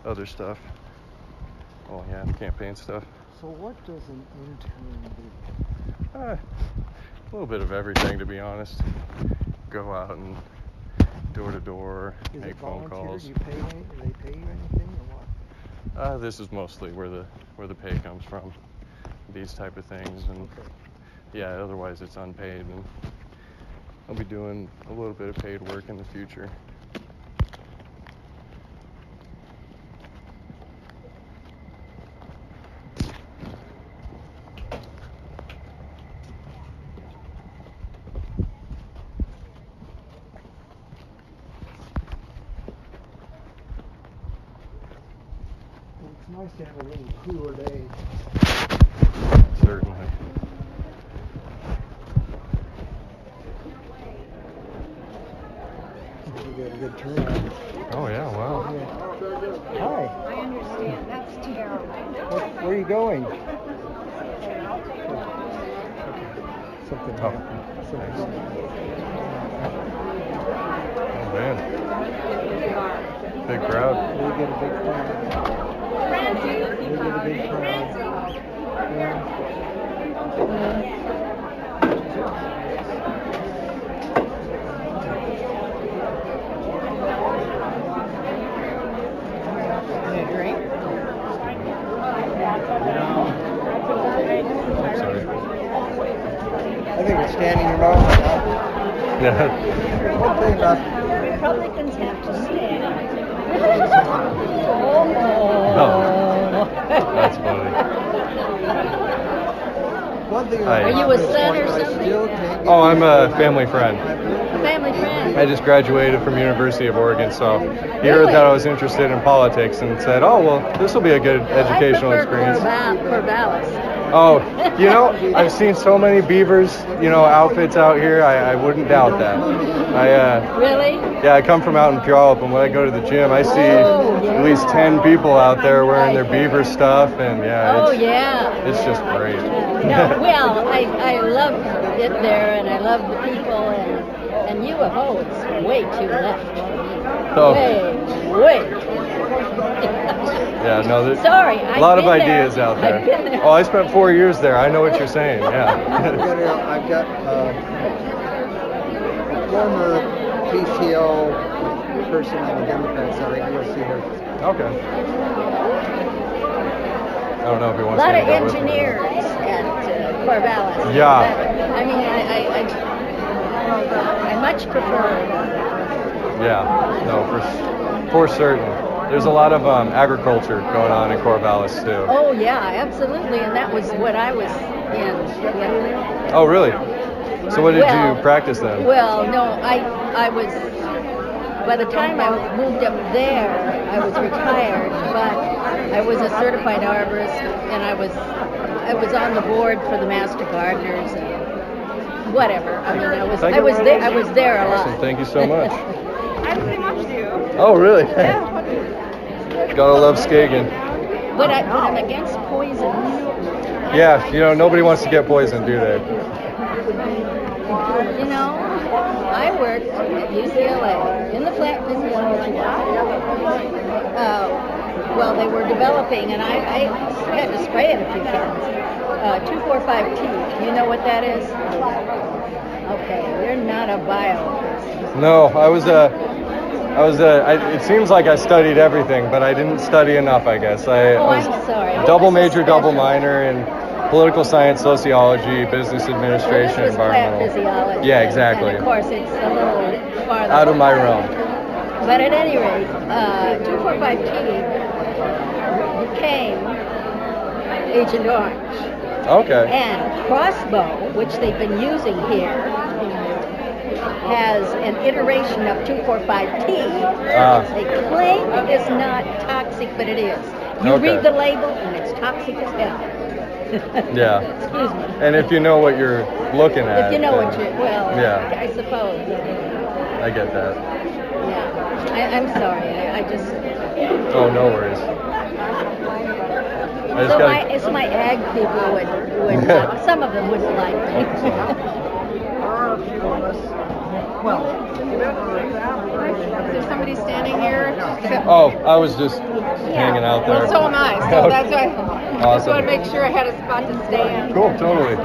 other stuff. Oh yeah, campaign stuff. So what does an intern do? A little bit of everything, to be honest. Go out and door to door, make phone calls. Do they pay you anything or what? This is mostly where the pay comes from. These type of things, and okay. Yeah, otherwise it's unpaid, and I'll be doing a little bit of paid work in the future. Well, it's nice to have a little cooler day. Certainly. We got a good turnout. Oh yeah, wow. Hi. I understand. That's terrible. Where are you going? Something Oh. happened. Something. Oh man. Big crowd. We get a big crowd. We get a big crowd. Need a drink? Sorry. I think we're standing around right now. Yeah. One thing about Republicans have to stand. Oh, that's funny. one thing Hi. Are you a son or I something? still can't get Oh, I'm a family friend. A family friend. I just graduated from University of Oregon, so he heard Really? that I was interested in politics and said, "Oh, well, this will be a good educational I prefer experience." Corvallis. Oh, I've seen so many beavers, outfits out here. I wouldn't doubt that. Really? Yeah, I come from out in Puyallup, and when I go to the gym, I see at least 10 people out there wearing their beaver stuff, and it's just great. No, well, I love it there, and I love the people, and UFO is way too left for me. Oh. Way. Yeah, no, there's Sorry, a lot of ideas out there. I've been there. Oh, I spent 4 years there. I know what you're saying. Yeah. I've got a former PCO person on the Democrat side. I can go see her. Okay. I don't know if he A wants lot me of to go with him. engineers at Corvallis. Yeah. I mean, I much prefer. Yeah, no, for certain. There's a lot of agriculture going on in Corvallis too. Oh yeah, absolutely, and that was what I was in. Yeah. Oh, really? So what did you practice then? Well, no, I was. By the time I moved up there, I was retired, but I was a certified arborist, and I was on the board for the Master Gardeners and whatever. I mean, I was there a lot. Awesome, thank you so much. I pretty much do. Oh, really? Gotta love Skagen. But I'm against poison. Yeah, nobody wants to get poisoned, do they? I worked at UCLA in the plant physiology lab. Well, they were developing, and I had to spray it a few times. 2,4,5-T. You know what that is? Okay, you're not a bio person. No, it seems like I studied everything, but I didn't study enough, I guess. I was I'm sorry. double major, double minor in political science, sociology, business administration, This was plant environmental. physiology. Yeah, exactly. And of course, it's a little farther. Out of my realm. But at any rate, 2,4,5-T became Agent Orange. Okay. And Crossbow, which they've been using here, has an iteration of 2,4,5-T. They claim it's not toxic, but it is. You read the label, and it's toxic as hell. Yeah. Excuse me. And if you know what you're looking at. If you know what you're, yeah. I suppose. I get that. Yeah. I'm sorry. I just. Oh, no worries. So my ag people would some of them wouldn't like me. There are a few of us. Well, there somebody standing here? Oh, I was just hanging out there. Well, so am I. So that's why I just Awesome. want to make sure I had a spot to stand. Cool, totally.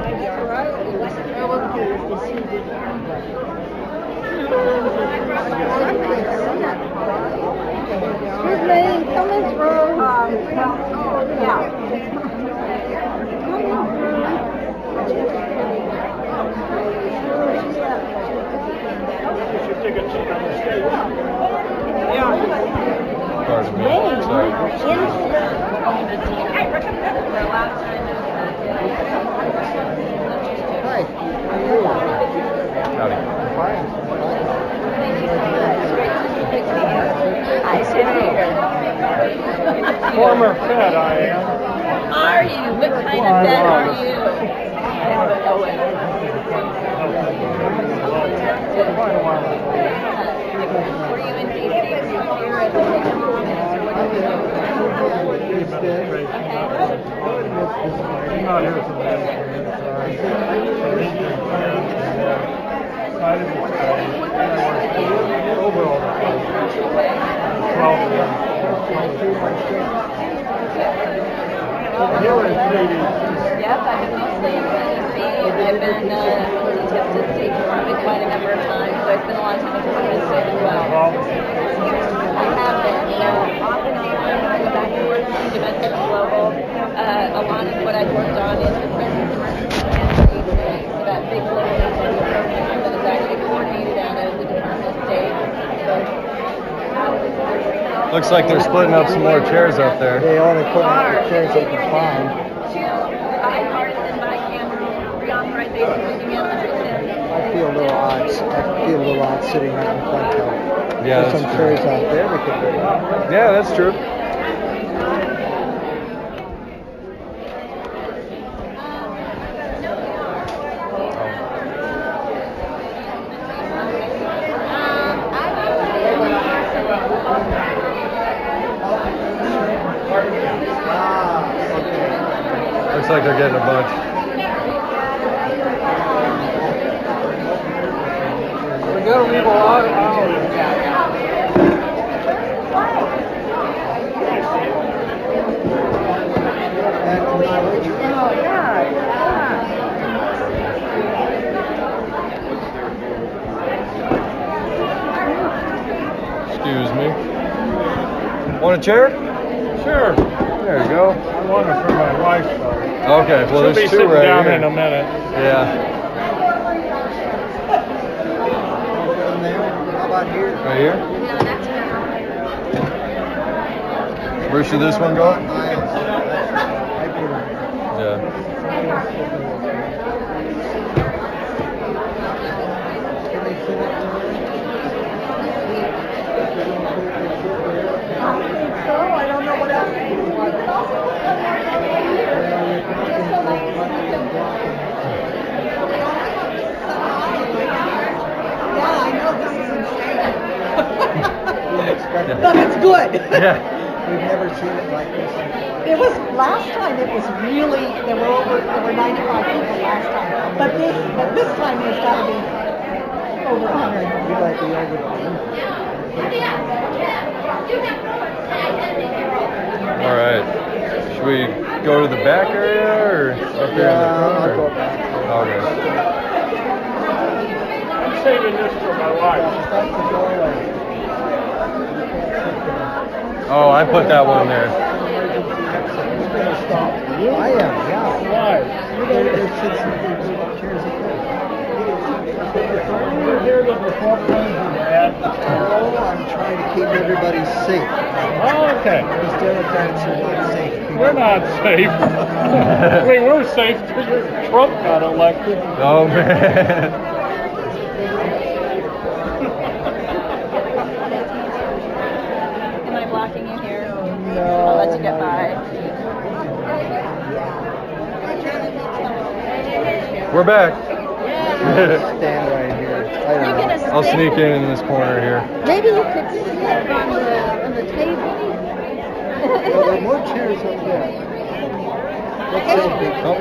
Excuse me, coming through. Pardon me. Sorry. Hi. How are you? Howdy. Fine. I sit here. Former Fed, I am. Are you? What kind of vet are you? Quite a while ago. Were you in DC or here at the I'm not here for that. Overall, 12 years. Here in Katy. Yep, I've been mostly in DC. I've been to the State Department quite a number of times, so it's been a long time I've been in the state as well. I have been, off and on, back and forth from domestic to global. A lot of what I've worked on is the President's Emergency Management Agency, so that big global program that is actually coordinated out of the Department of State. Looks like they're splitting up some more chairs up there. They only put out the chairs they can find. Two bipartisan, bicameral reauthorization looking at the I feel a little odd. I feel a little odd sitting right in front of. Yeah, There's that's some true. chairs out there that could be. Yeah, that's true. Looks like they're getting a bunch. We gotta leave a lot out. Excuse me. Want a chair? Sure. There you go. I want it for my wife, though. Okay, well She'll be there's two sitting right down here. in a minute. Yeah. How about here? Right here? Where should this one go? I put it. Yeah. Can they fit it? So I don't know what else. Yeah, I know this is insane. But it's good. Yeah. We've never seen it like this. It was last time. It was really there were 95 people last time, but this time there's got to be over 100. We might be over the All right. Should we go to the back area or up here in the front? I'll or- go back. Okay. I'm saving this for my wife. That's the doorway. Oh, I put that one there. I am, yeah. Why? There's six chairs up You hear that the floor plans are bad? there. I'm trying to keep everybody safe. Oh, okay. These Democrats are not safe. We're not safe. I mean, we're safe because Trump got elected. Oh man. Am I blocking you here? No. I'll let you get by. We're back. Stand right here. I don't know. I'll sneak in this corner here. Maybe you could sit on the table. Well, there are more chairs up there. Let's see. Oh,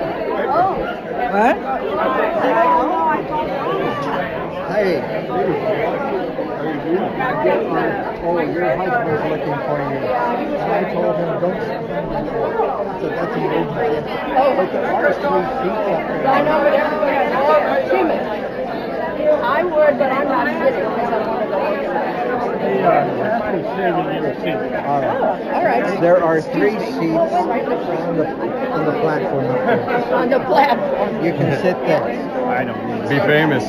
What? Hey, beautiful. Oh, your husband's looking for you. And I told him, don't sit down. So that's an emergency. But there are 3 seats up there. I know, but everybody has timid. I would, but I'm not sitting because I want to go inside. Kathy's saving you a seat. All right. All right. There are 3 seats on the platform up there. On the platform. You can sit there. I don't need Be famous.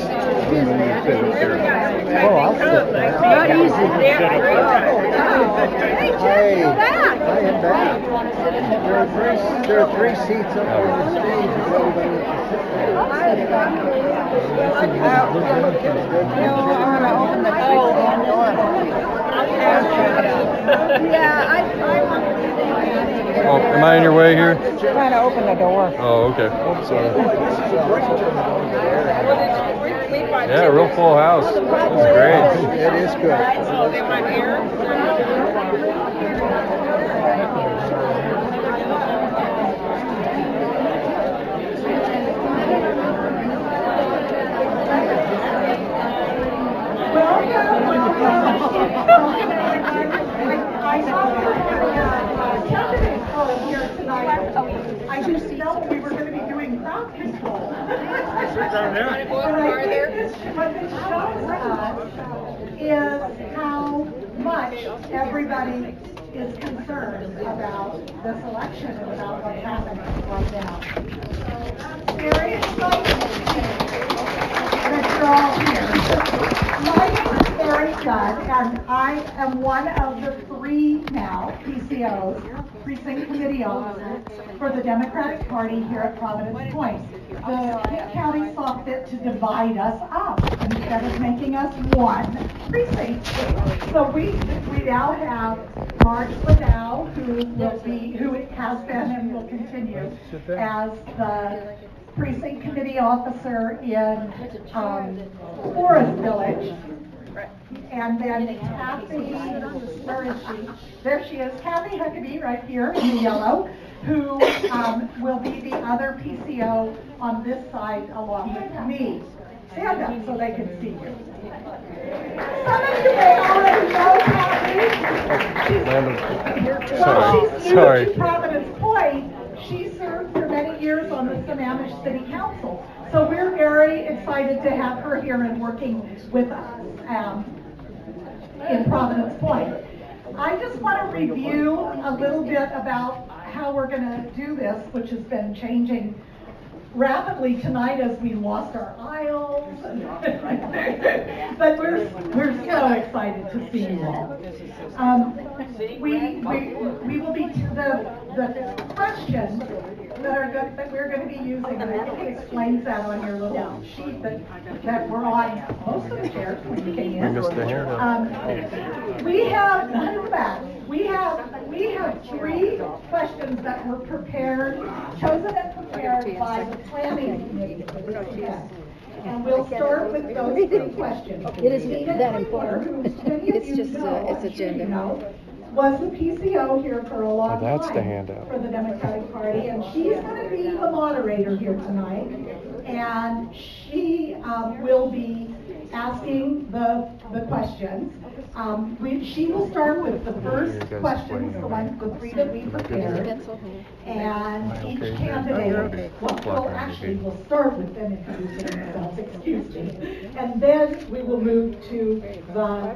Oh, I'll sit there. Not easy. Hi, I am back. There are 3 seats up on the stage. If everybody wants to sit there. Oh, am I in your way here? Trying to open the door. Oh, okay. Sorry. Yeah, real full house. This is great. It is good. I just know we were going to be doing crowd control. down there. What this shows us is how much everybody is concerned about this election and about what's happening right now. I'm very excited that you're all here. My name is Mary Judd, and I am one of the 3 now PCOs, Precinct Committee Officers, for the Democratic Party here at Providence Point. The King County saw fit to divide us up instead of making us one precinct. So we now have Marge Liddell, who has been and will continue as the Precinct Committee Officer in Forest Village. And then Kathy, where is she? There she is, Kathy Huckabee, right here in the yellow, who will be the other PCO on this side along with me. Stand up so they can see you. Some of you may already know Kathy. She's new to Providence Point. She served for many years on the Sammamish City Council. So we're very excited to have her here and working with us in Providence Point. I just want to review a little bit about how we're going to do this, which has been changing rapidly tonight as we lost our aisles. But we're so excited to see you all. We will be the questions that we're going to be using, and I think it explains that on your little sheet that we're on most of the chairs when you came in. We have 3 questions that were chosen and prepared by the planning committee for this event. And we'll start with those 3 questions. It isn't that important. It's just it's agenda. Was the PCO here for a long time that's the handout. for the Democratic Party, and she's going to be the moderator here tonight, and she will be asking the questions. She will start with the first questions, the 3 that we prepared, and each candidate, we'll start with them introducing themselves, excuse me, and then we will move to the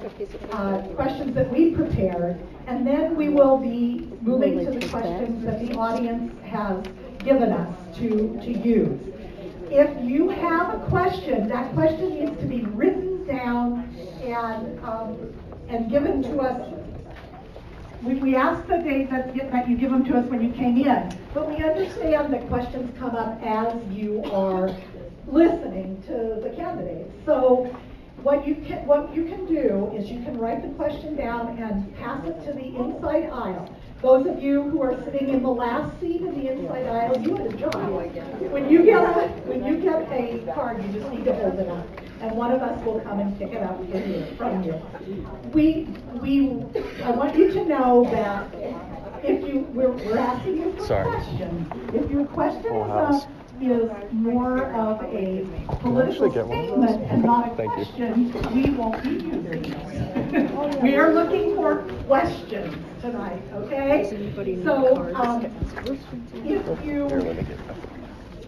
questions that we prepared, and then we will be moving to the questions that the audience has given us to use. If you have a question, that question needs to be written down and given to us. We ask the date that you give them to us when you came in, but we understand that questions come up as you are listening to the candidates. So what you can do is you can write the question down and pass it to the inside aisle. Those of you who are sitting in the last seat in the inside aisle, you had a job. When you get a card, you just need to hold it up, and one of us will come and pick it up from you. I want you to know that if we're asking you for questions. If your question is is more of a political statement and not a question, we won't be using it. We are looking for questions tonight, okay? So, if you,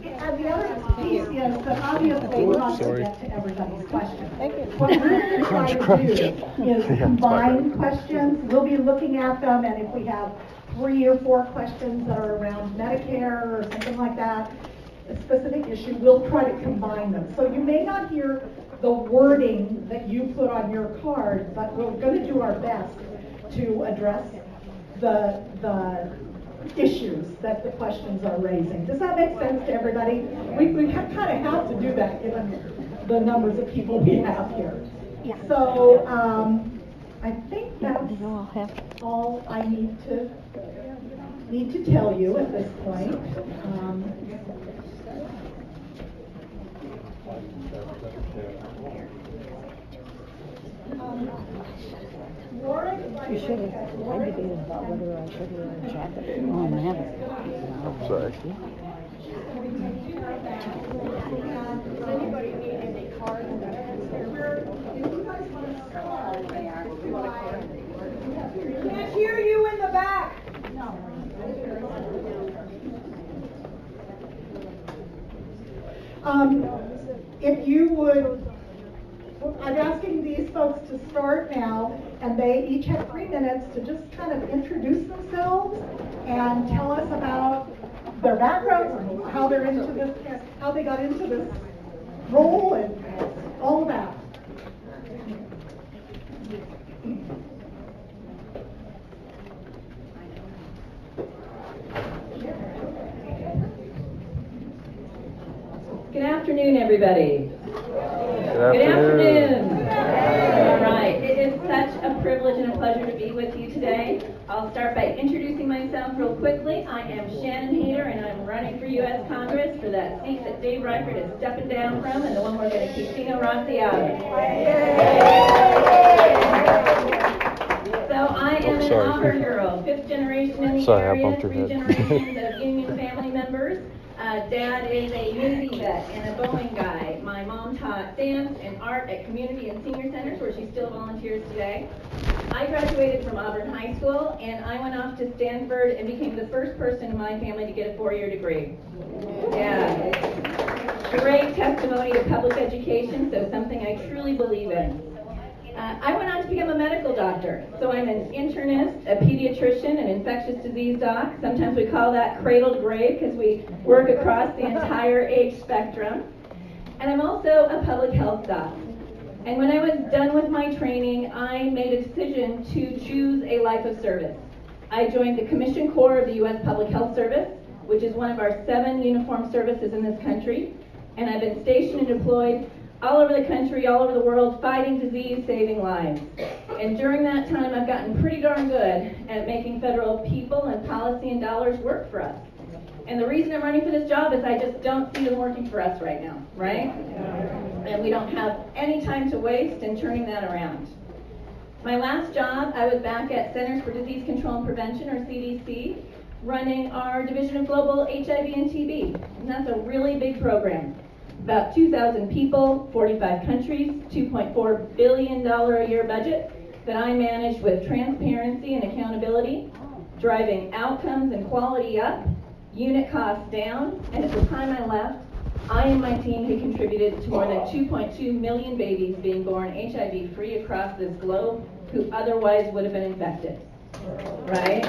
and the other piece is that obviously we're not going to get to everybody's questions. What we're going to try to do is combine questions. We'll be looking at them, and if we have 3 or 4 questions that are around Medicare or something like that, a specific issue, we'll try to combine them. So you may not hear the wording that you put on your card, but we're going to do our best to address the issues that the questions are raising. Does that make sense to everybody? We kind of have to do that given the numbers of people we have here. Yeah. So I think that's all I need to tell you at this point. You should have. I debated about whether I should wear a jacket. Oh man. Sorry. Does anybody need any cards? Can't hear you in the back. If you would, I'm asking these folks to start now, and they each have 3 minutes to just kind of introduce themselves and tell us about their backgrounds, how they're into this, how they got into this role, and all of that. Good afternoon, everybody. Good afternoon. All right. It is such a privilege and a pleasure to be with you today. I'll start by introducing myself real quickly. I am Shannon Hayter, and I'm running for U.S. Congress for that seat that Dave Reichert is stepping down from, and the one we're going to keep Tina Rossi out of. So I am an Auburn girl, 5th generation in the area, 3 generations of Union family members. Dad is a Navy vet and a Boeing guy. My mom taught dance and art at community and senior centers where she still volunteers today. I graduated from Auburn High School, and I went off to Stanford and became the first person in my family to get a 4-year degree. Yeah. Great testimony to public education, so something I truly believe in. I went on to become a medical doctor. So I'm an internist, a pediatrician, an infectious disease doc. Sometimes we call that cradle to grave because we work across the entire age spectrum. And I'm also a public health doc. And when I was done with my training, I made a decision to choose a life of service. I joined the Commissioned Corps of the U.S. Public Health Service, which is one of our 7 uniformed services in this country. And I've been stationed and deployed all over the country, all over the world, fighting disease, saving lives. And during that time, I've gotten pretty darn good at making federal people and policy and dollars work for us. And the reason I'm running for this job is I just don't see them working for us right now, right? And we don't have any time to waste in turning that around. My last job, I was back at Centers for Disease Control and Prevention, or CDC, running our Division of Global HIV and TB. And that's a really big program. About 2,000 people, 45 countries, $2.4 billion a year budget that I manage with transparency and accountability, driving outcomes and quality up, unit costs down, and at the time I left, I and my team had contributed to more than 2.2 million babies being born HIV-free across this globe who otherwise would have been infected, right?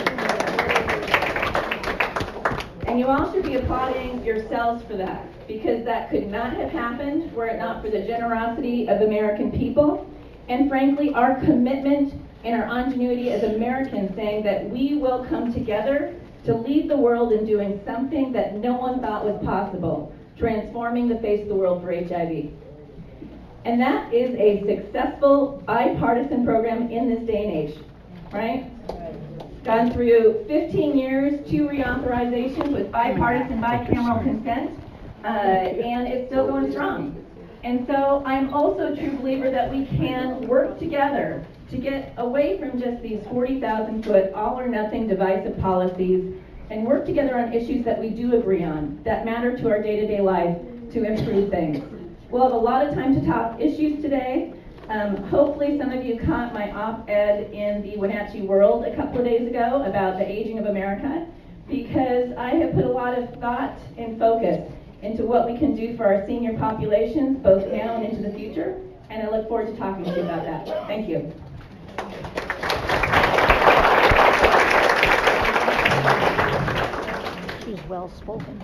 And you all should be applauding yourselves for that, because that could not have happened were it not for the generosity of American people, and frankly, our commitment and our ingenuity as Americans saying that we will come together to lead the world in doing something that no one thought was possible, transforming the face of the world for HIV. And that is a successful bipartisan program in this day and age, right? Gone through 15 years, 2 reauthorizations with bipartisan, bicameral consent, and it's still going strong. And so I'm also a true believer that we can work together to get away from just these 40,000-foot all-or-nothing divisive policies and work together on issues that we do agree on, that matter to our day-to-day life, to improve things. We'll have a lot of time to talk issues today. Hopefully some of you caught my op-ed in the Wenatchee World a couple of days ago about the aging of America, because I have put a lot of thought and focus into what we can do for our senior populations, both now and into the future, and I look forward to talking to you about that. Thank you. She's well spoken.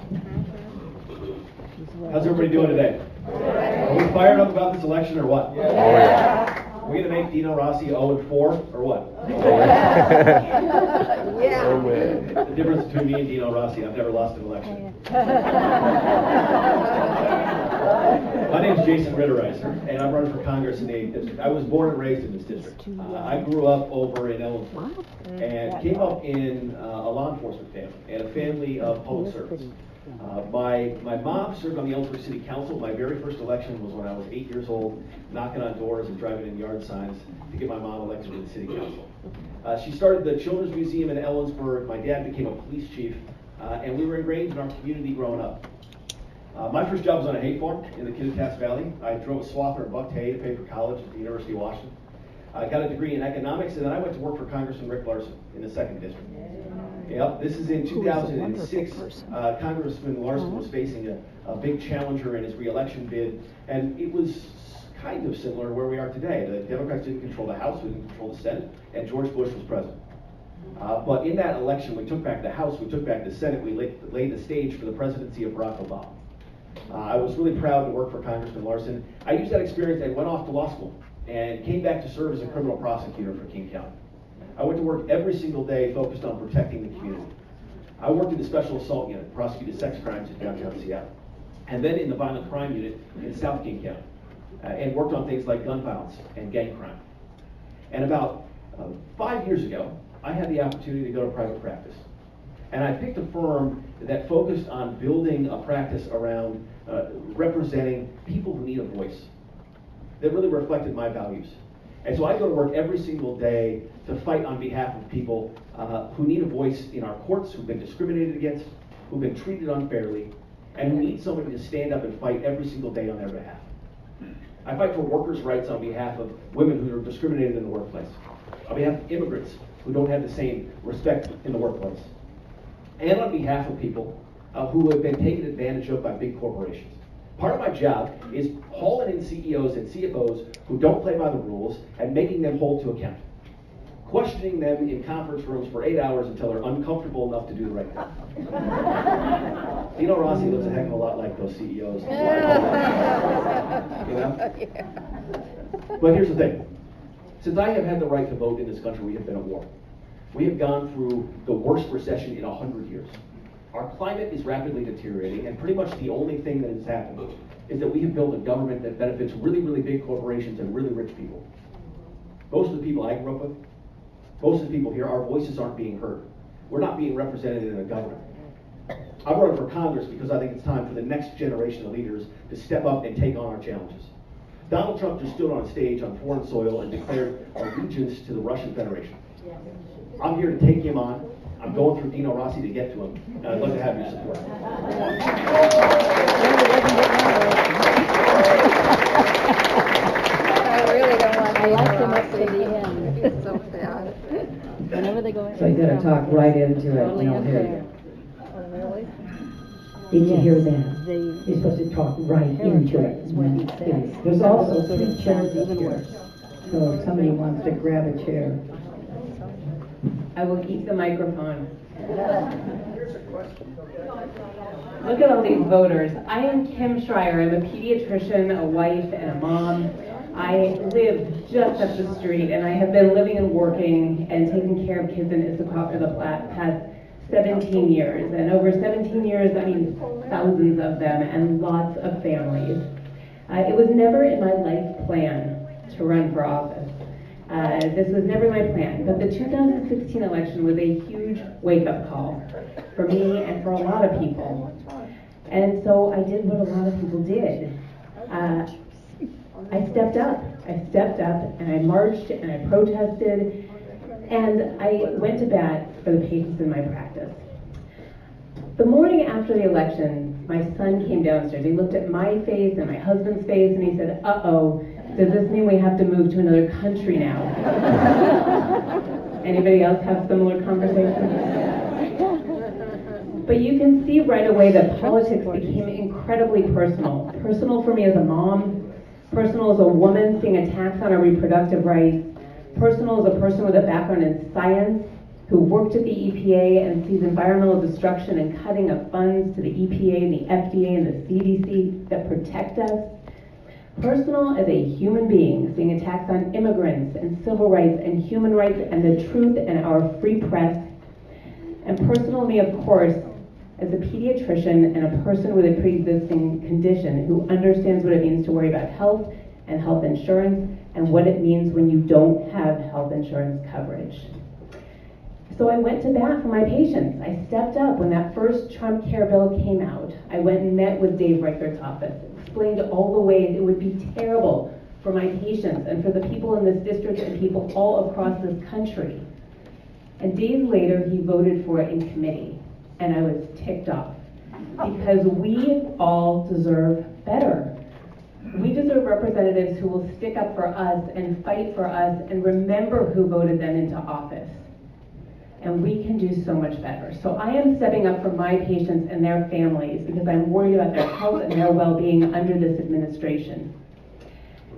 How's everybody doing today? Are we fired up about this election or what? Oh, yeah. Are we going to make Dino Rossi 0-4 or what? Yeah. No way. The difference between me and Dino Rossi, I've never lost an election. My name is Jason Ritterizer, and I'm running for Congress in the 8th District. I was born and raised in this district. I grew up over in Ellensburg and came up in a law enforcement family and a family of public service. My mom served on the Ellensburg City Council. My very first election was when I was 8 years old, knocking on doors and driving in yard signs to get my mom elected to the City Council. She started the Children's Museum in Ellensburg. My dad became a police chief, and we were ingrained in our community growing up. My first job was on a hay farm in the Kittitas Valley. I drove a swather and bucked hay to pay for college at the University of Washington. I got a degree in economics, and then I went to work for Congressman Rick Larson in the 2nd District. Yep, this is in 2006. Congressman Larson was facing a big challenger in his re-election bid, and it was kind of similar to where we are today. The Democrats didn't control the House, we didn't control the Senate, and George Bush was president. But in that election, we took back the House, we took back the Senate, we laid the stage for the presidency of Barack Obama. I was really proud to work for Congressman Larson. I used that experience and went off to law school and came back to serve as a criminal prosecutor for King County. I went to work every single day focused on protecting the community. I worked in the Special Assault Unit, prosecuted sex crimes in downtown Seattle, and then in the Violent Crime Unit in South King County, and worked on things like gun violence and gang crime. And about 5 years ago, I had the opportunity to go to private practice. And I picked a firm that focused on building a practice around representing people who need a voice, that really reflected my values. And so I go to work every single day to fight on behalf of people who need a voice in our courts, who've been discriminated against, who've been treated unfairly, and who need somebody to stand up and fight every single day on their behalf. I fight for workers' rights on behalf of women who are discriminated in the workplace, on behalf of immigrants who don't have the same respect in the workplace, and on behalf of people who have been taken advantage of by big corporations. Part of my job is hauling in CEOs and CFOs who don't play by the rules and making them hold to account. Questioning them in conference rooms for 8 hours until they're uncomfortable enough to do the right thing. Dino Rossi looks a heck of a lot like those CEOs. You know? But here's the thing. Since I have had the right to vote in this country, we have been at war. We have gone through the worst recession in 100 years. Our climate is rapidly deteriorating, and pretty much the only thing that has happened is that we have built a government that benefits really, really big corporations and really rich people. Most of the people I grew up with, most of the people here, our voices aren't being heard. We're not being represented in a government. I'm running for Congress because I think it's time for the next generation of leaders to step up and take on our challenges. Donald Trump just stood on stage on foreign soil and declared allegiance to the Russian Federation. I'm here to take him on. I'm going through Dino Rossi to get to him, and I'd love to have your support. I really don't want to. I like them up to the end. It's so bad. Whenever they go in. So you gotta talk right into it, Totally you don't hear unfair. you. Oh, really? Did you hear that? The You're supposed to talk right into it. is what he says. There's also So 3 it chairs sounds up even here. worse. So if somebody wants to grab a chair. I will keep the microphone. Look at all these voters. I am Kim Schreier. I'm a pediatrician, a wife, and a mom. I live just up the street, and I have been living and working and taking care of kids in Issaquah for the past 17 years. And over 17 years, I mean thousands of them and lots of families. It was never in my life plan to run for office. This was never my plan, but the 2016 election was a huge wake-up call for me and for a lot of people. And so I did what a lot of people did. I stepped up. And I marched and I protested and I went to bat for the patients in my practice. The morning after the election, my son came downstairs. He looked at my face and my husband's face and he said, "Uh-oh, does this mean we have to move to another country now?" Anybody else have similar conversations? But you can see right away that politics became incredibly personal. Personal for me as a mom, personal as a woman seeing attacks on our reproductive rights, personal as a person with a background in science who worked at the EPA and sees environmental destruction and cutting of funds to the EPA and the FDA and the CDC that protect us. Personal as a human being, seeing attacks on immigrants and civil rights and human rights and the truth and our free press. And personal me, of course, as a pediatrician and a person with a pre-existing condition who understands what it means to worry about health and health insurance and what it means when you don't have health insurance coverage. So I went to bat for my patients. I stepped up when that first Trump care bill came out. I went and met with Dave Reichert's office, explained all the ways it would be terrible for my patients and for the people in this district and people all across this country. And days later, he voted for it in committee, and I was ticked off because we all deserve better. We deserve representatives who will stick up for us and fight for us and remember who voted them into office. And we can do so much better. So I am stepping up for my patients and their families because I'm worried about their health and their well-being under this administration.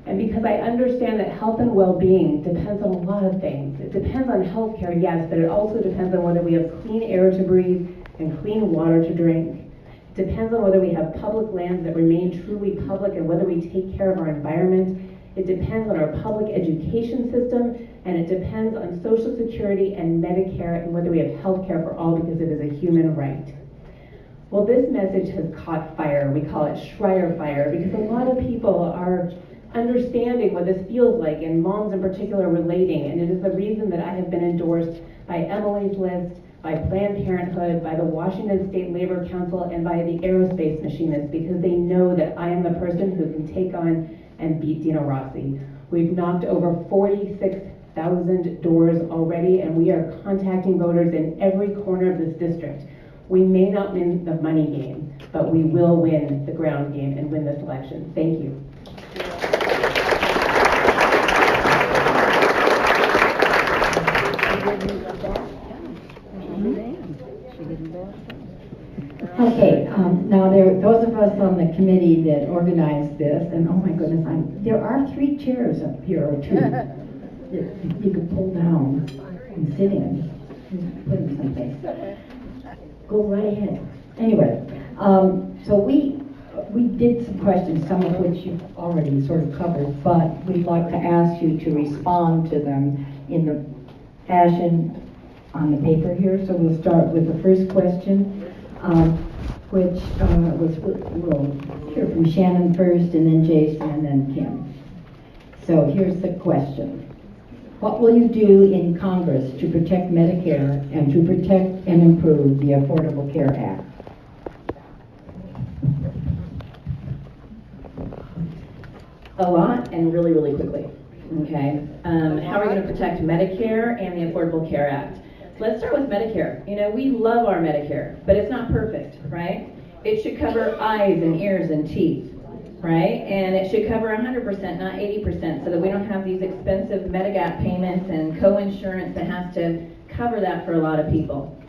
And because I understand that health and well-being depends on a lot of things. It depends on healthcare, yes, but it also depends on whether we have clean air to breathe and clean water to drink. It depends on whether we have public lands that remain truly public and whether we take care of our environment. It depends on our public education system, and it depends on Social Security and Medicare and whether we have health care for all because it is a human right. Well, this message has caught fire. We call it Schreier fire because a lot of people are understanding what this feels like, and moms in particular relating, and it is the reason that I have been endorsed by Emily's List, by Planned Parenthood, by the Washington State Labor Council, and by the aerospace machinists because they know that I am the person who can take on and beat Dino Rossi. We've knocked over 46,000 doors already, and we are contacting voters in every corner of this district. We may not win the money game, but we will win the ground game and win this election. Thank you. Okay, now those of us on the committee that organized this, and oh my goodness, there are 3 chairs up here, or 2, that you could pull down and sit in, and put them someplace. Go right ahead. Anyway, so we did some questions, some of which you've already sort of covered, but we'd like to ask you to respond to them in the fashion on the paper here. So we'll start with the first question. Which we'll hear from Shannon first, and then Jason, and then Kim. So here's the question. What will you do in Congress to protect Medicare and to protect and improve the Affordable Care Act? A lot, and really, really quickly. Okay. How are we going to protect Medicare and the Affordable Care Act? Let's start with Medicare. You know, we love our Medicare, but it's not perfect, right? It should cover eyes and ears and teeth, right? And it should cover 100%, not 80%, so that we don't have these expensive Medigap payments and co-insurance that has to cover that for a lot of people.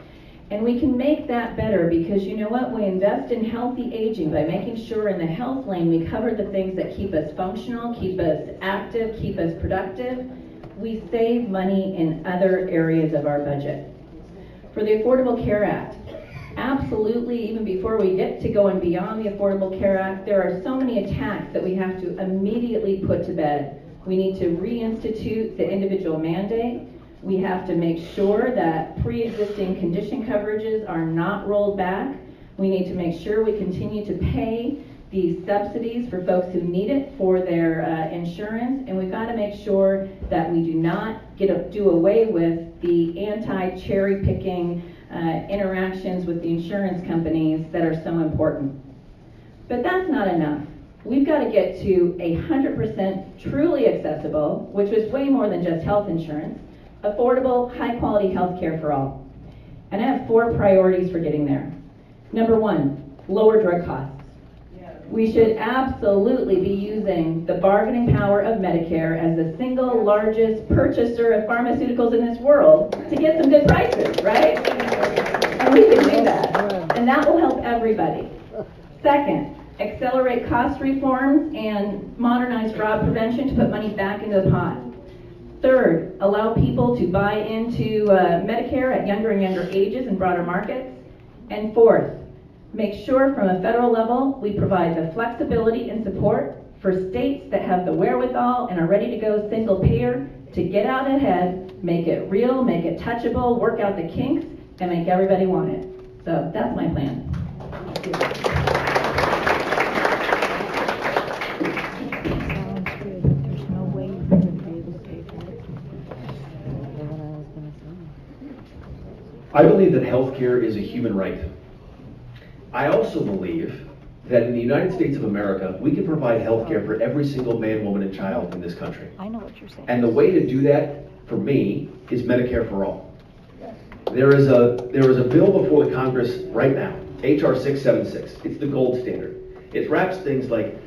And we can make that better because you know what? We invest in healthy aging by making sure in the health lane we cover the things that keep us functional, keep us active, keep us productive. We save money in other areas of our budget. For the Affordable Care Act, absolutely, even before we get to going beyond the Affordable Care Act, there are so many attacks that we have to immediately put to bed. We need to reinstitute the individual mandate. We have to make sure that pre-existing condition coverages are not rolled back. We need to make sure we continue to pay these subsidies for folks who need it for their insurance, and we've got to make sure that we do not do away with the anti-cherry picking interactions with the insurance companies that are so important. But that's not enough. We've got to get to 100% truly accessible, which was way more than just health insurance, affordable, high-quality health care for all. And I have 4 priorities for getting there. Number one, lower drug costs. We should absolutely be using the bargaining power of Medicare as the single largest purchaser of pharmaceuticals in this world to get some good prices, right? And we can do that. And that will help everybody. Second, accelerate cost reforms and modernize fraud prevention to put money back into the pot. Third, allow people to buy into Medicare at younger and younger ages and broader markets. And fourth, make sure from a federal level we provide the flexibility and support for states that have the wherewithal and are ready to go single payer to get out ahead, make it real, make it touchable, work out the kinks, and make everybody want it. So that's my plan. I believe that healthcare is a human right. I also believe that in the United States of America, we can provide healthcare for every single man, woman, and child in this country. I know what you're saying. And the way to do that, for me, is Medicare for all. There is a bill before the Congress right now, HR 676. It's the gold standard. It wraps things like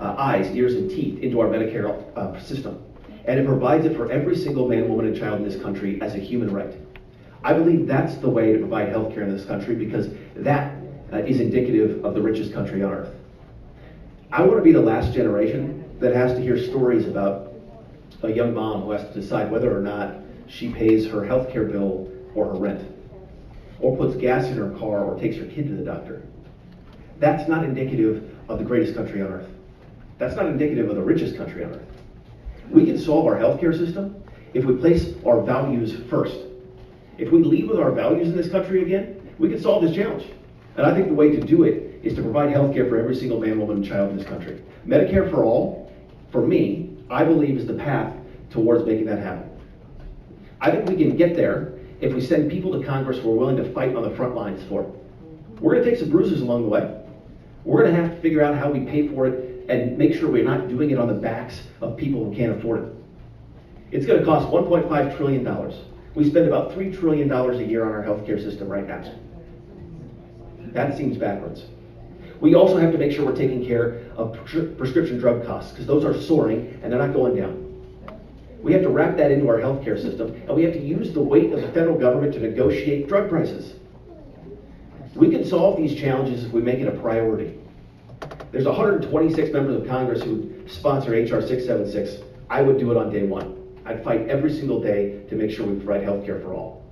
eyes, ears, and teeth into our Medicare system. And it provides it for every single man, woman, and child in this country as a human right. I believe that's the way to provide health care in this country because that is indicative of the richest country on earth. I want to be the last generation that has to hear stories about a young mom who has to decide whether or not she pays her health care bill or her rent, or puts gas in her car or takes her kid to the doctor. That's not indicative of the greatest country on earth. That's not indicative of the richest country on earth. We can solve our healthcare system if we place our values first. If we lead with our values in this country again, we can solve this challenge. And I think the way to do it is to provide health care for every single man, woman, and child in this country. Medicare for all, for me, I believe is the path towards making that happen. I think we can get there if we send people to Congress who are willing to fight on the front lines for it. We're going to take some bruises along the way. We're going to have to figure out how we pay for it and make sure we're not doing it on the backs of people who can't afford it. It's going to cost $1.5 trillion. We spend about $3 trillion a year on our healthcare system right now. That seems backwards. We also have to make sure we're taking care of prescription drug costs because those are soaring and they're not going down. We have to wrap that into our healthcare system and we have to use the weight of the federal government to negotiate drug prices. We can solve these challenges if we make it a priority. There's 126 members of Congress who sponsor HR 676. I would do it on day one. I'd fight every single day to make sure we provide health care for all.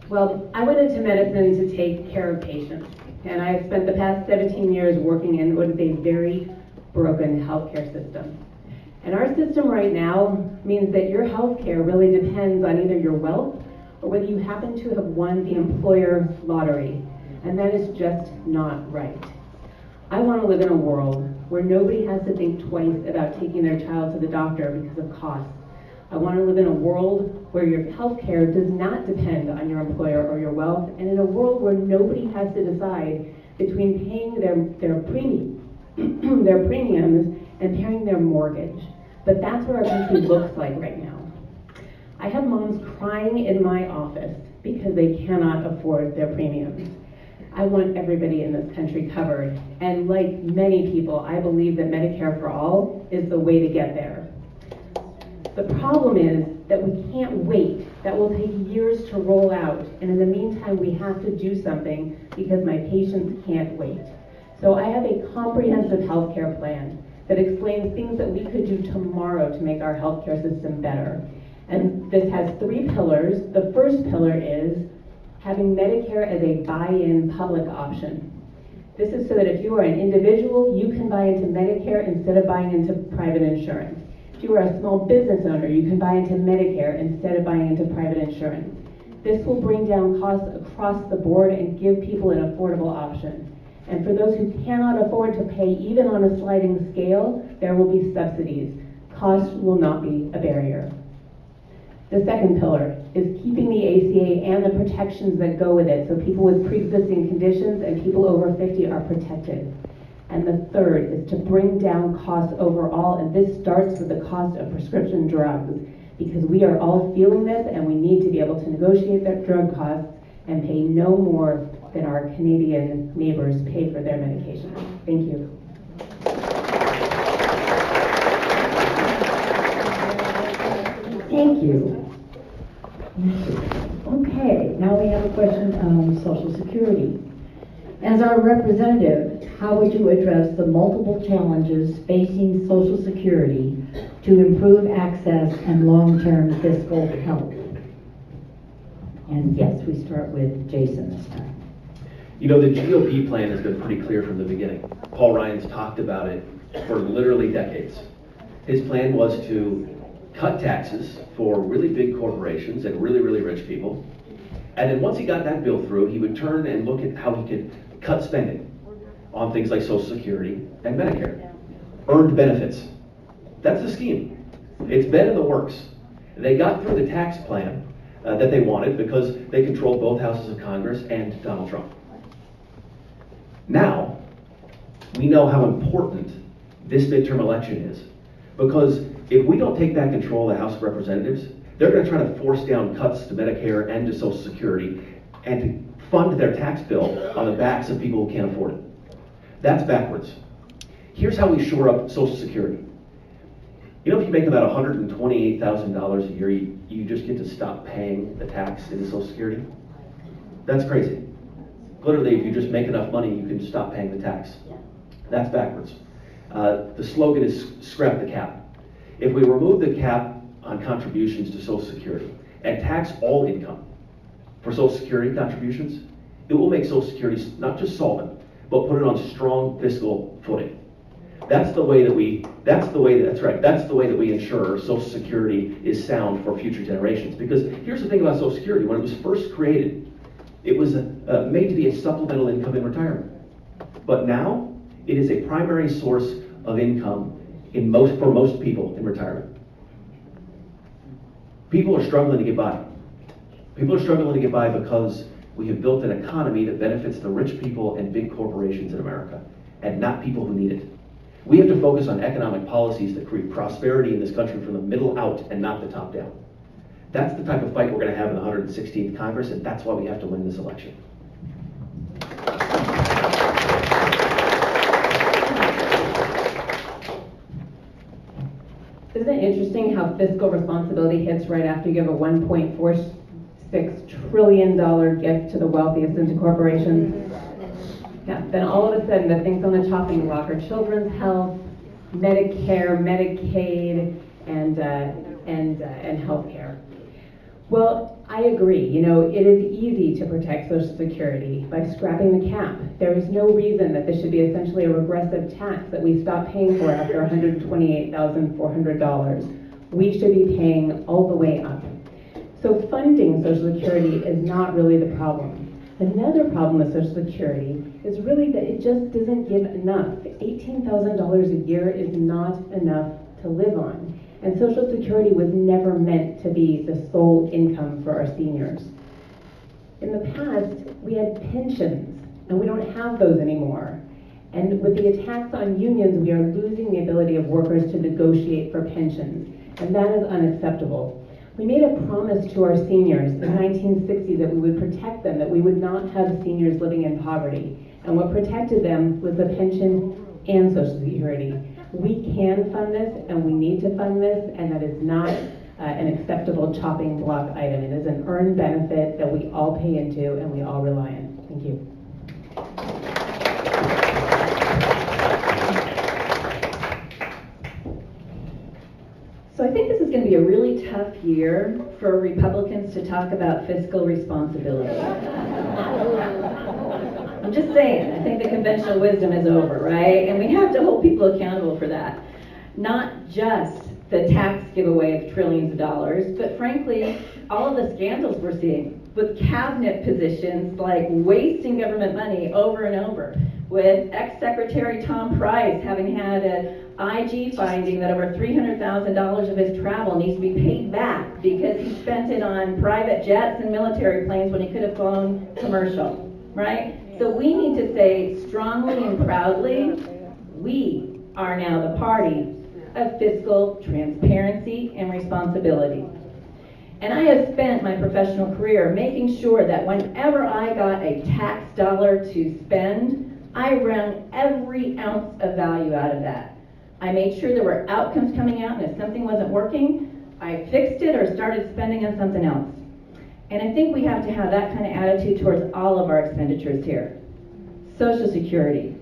Well, I went into medicine to take care of patients, and I've spent the past 17 years working in what is a very broken healthcare system. And our system right now means that your healthcare really depends on either your wealth or whether you happen to have won the employer lottery, and that is just not right. I want to live in a world where nobody has to think twice about taking their child to the doctor because of cost. I want to live in a world where your health care does not depend on your employer or your wealth, and in a world where nobody has to decide between paying their premiums and paying their mortgage. But that's what our country looks like right now. I have moms crying in my office because they cannot afford their premiums. I want everybody in this country covered, and like many people, I believe that Medicare for all is the way to get there. The problem is that we can't wait. That will take years to roll out, and in the meantime, we have to do something because my patients can't wait. So I have a comprehensive healthcare plan that explains things that we could do tomorrow to make our healthcare system better. And this has 3 pillars. The first pillar is having Medicare as a buy-in public option. This is so that if you are an individual, you can buy into Medicare instead of buying into private insurance. If you are a small business owner, you can buy into Medicare instead of buying into private insurance. This will bring down costs across the board and give people an affordable option. And for those who cannot afford to pay even on a sliding scale, there will be subsidies. Cost will not be a barrier. The second pillar is keeping the ACA and the protections that go with it, so people with pre-existing conditions and people over 50 are protected. And the third is to bring down costs overall, and this starts with the cost of prescription drugs, because we are all feeling this and we need to be able to negotiate their drug costs and pay no more than our Canadian neighbors pay for their medication. Thank you. Thank you. Okay, now we have a question on Social Security. As our representative, how would you address the multiple challenges facing Social Security to improve access and long-term fiscal health? And yes, we start with Jason this time. You know, the GOP plan has been pretty clear from the beginning. Paul Ryan's talked about it for literally decades. His plan was to cut taxes for really big corporations and really, really rich people. And then once he got that bill through, he would turn and look at how he could cut spending on things like Social Security and Medicare. Earned benefits. That's the scheme. It's been in the works. They got through the tax plan that they wanted because they controlled both houses of Congress and Donald Trump. Now, we know how important this midterm election is, because if we don't take back control of the House of Representatives, they're going to try to force down cuts to Medicare and to Social Security and to fund their tax bill on the backs of people who can't afford it. That's backwards. Here's how we shore up Social Security. You know, if you make about $128,000 a year, you just get to stop paying the tax into Social Security? That's crazy. Literally, if you just make enough money, you can stop paying the tax. That's backwards. The slogan is scrap the cap. If we remove the cap on contributions to Social Security and tax all income for Social Security contributions, it will make Social Security not just solvent, but put it on strong fiscal footing. That's the way that we ensure Social Security is sound for future generations. Because here's the thing about Social Security: when it was first created, it was made to be a supplemental income in retirement. But now, it is a primary source of income for most people in retirement. People are struggling to get by. People are struggling to get by because we have built an economy that benefits the rich people and big corporations in America, and not people who need it. We have to focus on economic policies that create prosperity in this country from the middle out and not the top down. That's the type of fight we're going to have in the 116th Congress, and that's why we have to win this election. Isn't it interesting how fiscal responsibility hits right after you give a $1.46 trillion gift to the wealthiest and to corporations? Yeah, then all of a sudden the things on the chopping block are children's health, Medicare, Medicaid, and health care. Well, I agree. You know, it is easy to protect Social Security by scrapping the cap. There is no reason that this should be essentially a regressive tax that we stop paying for after $128,400. We should be paying all the way up. So funding Social Security is not really the problem. Another problem with Social Security is really that it just doesn't give enough. $18,000 a year is not enough to live on. And Social Security was never meant to be the sole income for our seniors. In the past, we had pensions, and we don't have those anymore. And with the attacks on unions, we are losing the ability of workers to negotiate for pensions, and that is unacceptable. We made a promise to our seniors in the 1960s that we would protect them, that we would not have seniors living in poverty. And what protected them was the pension and Social Security. We can fund this, and we need to fund this, and that is not an acceptable chopping block item. It is an earned benefit that we all pay into and we all rely on. Thank you. So I think this is going to be a really tough year for Republicans to talk about fiscal responsibility. I'm just saying, I think the conventional wisdom is over, right? And we have to hold people accountable for that. Not just the tax giveaway of trillions of dollars, but frankly, all of the scandals we're seeing with cabinet positions like wasting government money over and over, with ex-Secretary Tom Price having had an IG finding that over $300,000 of his travel needs to be paid back because he spent it on private jets and military planes when he could have flown commercial, right? So we need to say strongly and proudly We are now the party of fiscal transparency and responsibility. And I have spent my professional career making sure that whenever I got a tax dollar to spend, I wrung every ounce of value out of that. I made sure there were outcomes coming out, and if something wasn't working, I fixed it or started spending on something else. And I think we have to have that kind of attitude towards all of our expenditures here. Social Security.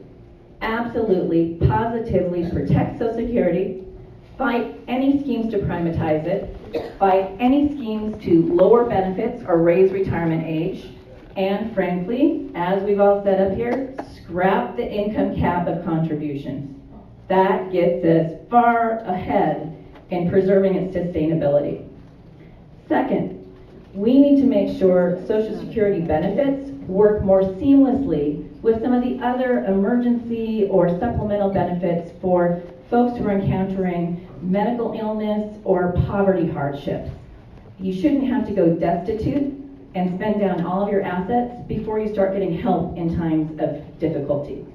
Absolutely, positively protect Social Security, fight any schemes to privatize it, fight any schemes to lower benefits or raise retirement age, and frankly, as we've all said up here, scrap the income cap of contributions. That gets us far ahead in preserving its sustainability. Second, we need to make sure Social Security benefits work more seamlessly with some of the other emergency or supplemental benefits for folks who are encountering medical illness or poverty hardships. You shouldn't have to go destitute and spend down all of your assets before you start getting help in times of difficulty.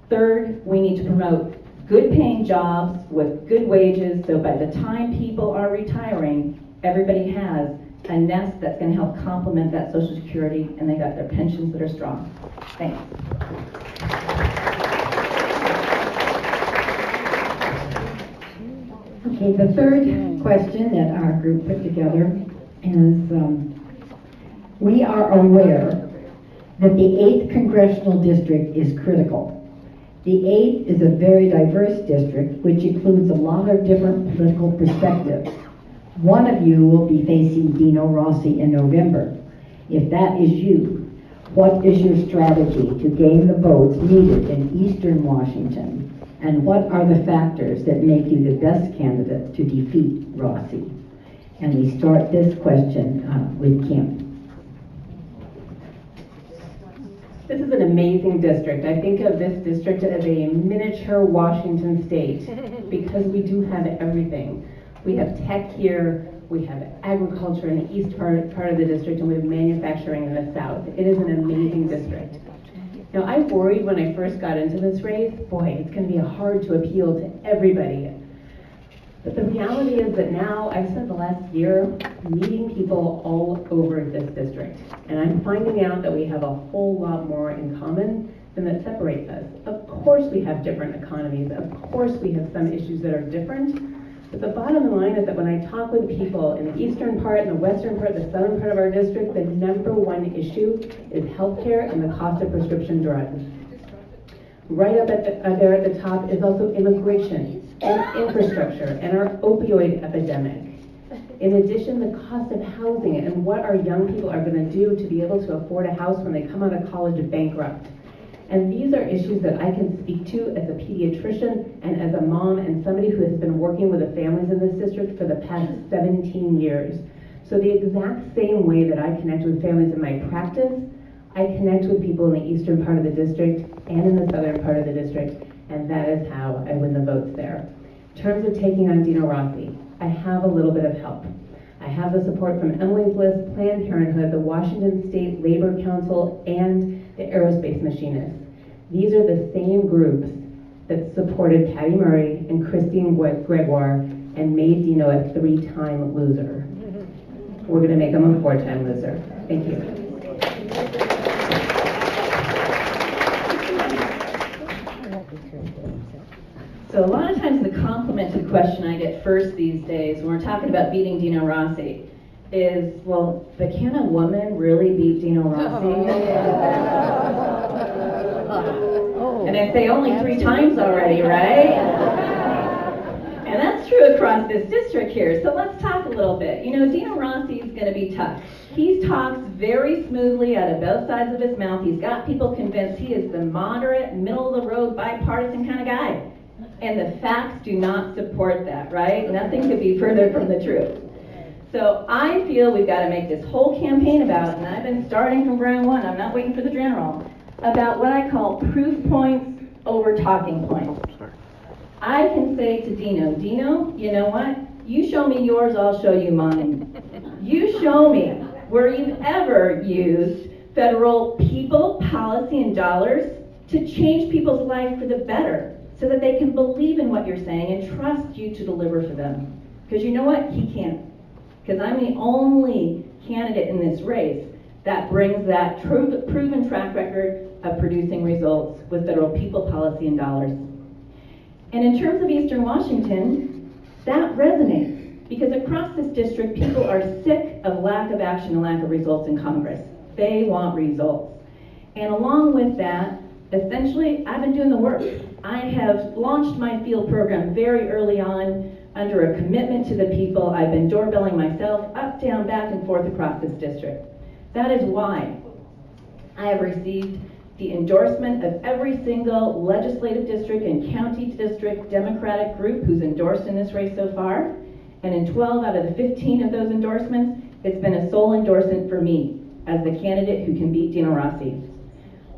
Third, we need to promote good paying jobs with good wages, so by the time people are retiring, everybody has a nest that's going to help complement that Social Security, and they got their pensions that are strong. Thanks. Okay, the third question that our group put together is, we are aware that the 8th Congressional District is critical. The 8th is a very diverse district, which includes a lot of different political perspectives. One of you will be facing Dino Rossi in November. If that is you, what is your strategy to gain the votes needed in Eastern Washington? And what are the factors that make you the best candidate to defeat Rossi? And we start this question with Kim. This is an amazing district. I think of this district as a miniature Washington state because we do have everything. We have tech here, we have agriculture in the east part of the district, and we have manufacturing in the south. It is an amazing district. Now, I worried when I first got into this race, boy, it's going to be hard to appeal to everybody. But the reality is that now I've spent the last year meeting people all over this district, and I'm finding out that we have a whole lot more in common than that separates us. Of course we have different economies, of course we have some issues that are different, but the bottom line is that when I talk with people in the eastern part, and the western part, the southern part of our district, the number one issue is healthcare and the cost of prescription drugs. Right up there at the top is also immigration and infrastructure and our opioid epidemic. In addition, the cost of housing and what our young people are going to do to be able to afford a house when they come out of college bankrupt. And these are issues that I can speak to as a pediatrician and as a mom and somebody who has been working with the families in this district for the past 17 years. So the exact same way that I connect with families in my practice, I connect with people in the eastern part of the district and in the southern part of the district, and that is how I win the votes there. In terms of taking on Dino Rossi, I have a little bit of help. I have the support from Emily's List, Planned Parenthood, the Washington State Labor Council, and the Aerospace Machinists. These are the same groups that supported Patty Murray and Christine Gregoire and made Dino a 3-time loser. We're going to make him a 4-time loser. Thank you. So a lot of times the complimented question I get first these days when we're talking about beating Dino Rossi is, well, but can a woman really beat Dino Rossi? And I say only 3 times already, right? And that's true across this district here. So let's talk a little bit. You know, Dino Rossi is going to be tough. He talks very smoothly out of both sides of his mouth. He's got people convinced he is the moderate, middle-of-the-road, bipartisan kind of guy. And the facts do not support that, right? Nothing could be further from the truth. So I feel we've got to make this whole campaign about, and I've been starting from ground one, I'm not waiting for the general, about what I call proof points over talking points. I can say to Dino, you know what? You show me yours, I'll show you mine. You show me where you've ever used federal people, policy, and dollars to change people's life for the better. so that they can believe in what you're saying and trust you to deliver for them. Because you know what? He can't. Because I'm the only candidate in this race that brings that proven track record of producing results with federal people, policy, and dollars. And in terms of Eastern Washington, that resonates. Because across this district, people are sick of lack of action and lack of results in Congress. They want results. And along with that, essentially, I've been doing the work. I have launched my field program very early on under a commitment to the people. I've been doorbelling myself up, down, back, and forth across this district. That is why I have received the endorsement of every single legislative district and county district Democratic group who's endorsed in this race so far. And in 12 out of the 15 of those endorsements, it's been a sole endorsement for me as the candidate who can beat Dino Rossi.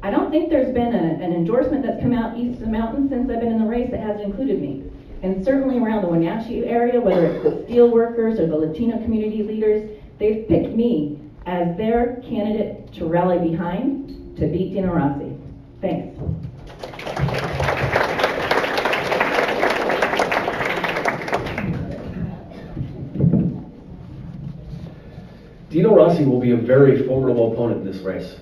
I don't think there's been an endorsement that's come out east of the mountains since I've been in the race that hasn't included me. And certainly around the Wenatchee area, whether it's the steel workers or the Latino community leaders, they've picked me as their candidate to rally behind to beat Dino Rossi. Thanks. Dino Rossi will be a very formidable opponent in this race.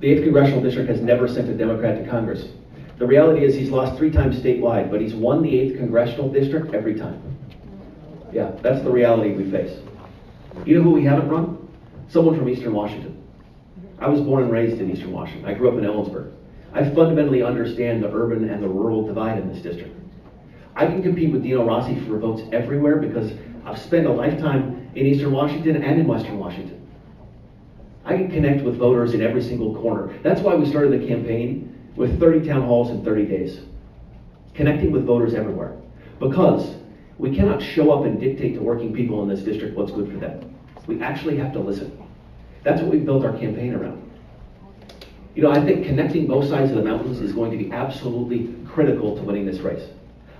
The 8th Congressional District has never sent a Democrat to Congress. The reality is he's lost 3 times statewide, but he's won the 8th Congressional District every time. Yeah, that's the reality we face. You know who we haven't run? Someone from Eastern Washington. I was born and raised in Eastern Washington. I grew up in Ellensburg. I fundamentally understand the urban and the rural divide in this district. I can compete with Dino Rossi for votes everywhere because I've spent a lifetime in Eastern Washington and in Western Washington. I can connect with voters in every single corner. That's why we started the campaign with 30 town halls in 30 days. Connecting with voters everywhere. Because we cannot show up and dictate to working people in this district what's good for them. We actually have to listen. That's what we've built our campaign around. You know, I think connecting both sides of the mountains is going to be absolutely critical to winning this race.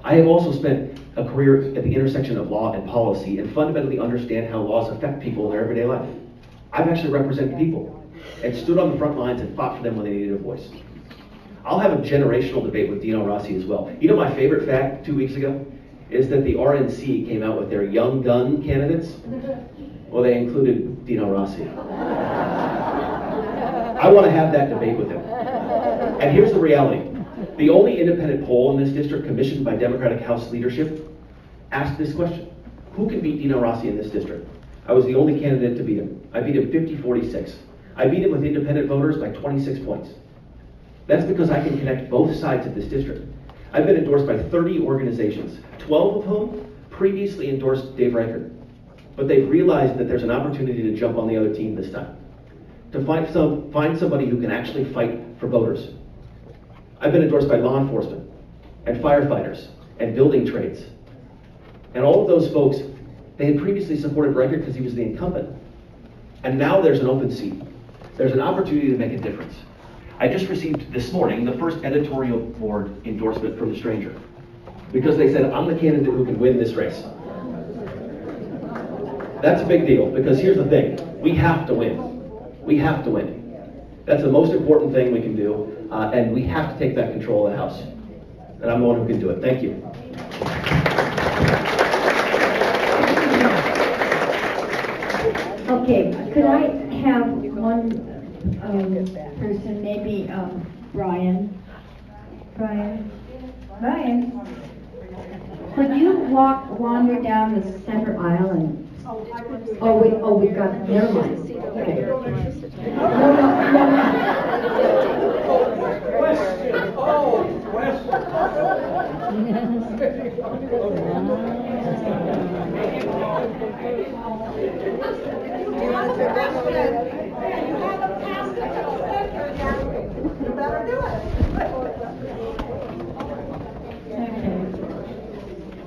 I have also spent a career at the intersection of law and policy and fundamentally understand how laws affect people in their everyday life. I've actually represented people and stood on the front lines and fought for them when they needed a voice. I'll have a generational debate with Dino Rossi as well. You know, my favorite fact 2 weeks ago is that the RNC came out with their young gun candidates. Well, they included Dino Rossi. I want to have that debate with him. And here's the reality. The only independent poll in this district commissioned by Democratic House leadership asked this question. Who can beat Dino Rossi in this district? I was the only candidate to beat him. I beat him 50-46. I beat him with independent voters by 26 points. That's because I can connect both sides of this district. I've been endorsed by 30 organizations, 12 of whom previously endorsed Dave Reichert. But they've realized that there's an opportunity to jump on the other team this time. To find somebody who can actually fight for voters. I've been endorsed by law enforcement and firefighters and building trades. And all of those folks, they had previously supported Reichert because he was the incumbent. And now there's an open seat. There's an opportunity to make a difference. I just received this morning the first editorial board endorsement from The Stranger because they said, I'm the candidate who can win this race. That's a big deal because here's the thing. We have to win. We have to win. That's the most important thing we can do, and we have to take back control of the House. And I'm the one who can do it. Thank you. Okay, could I have one person, maybe Brian? Brian? Could you wander down the center aisle and... we've got, never mind. Okay.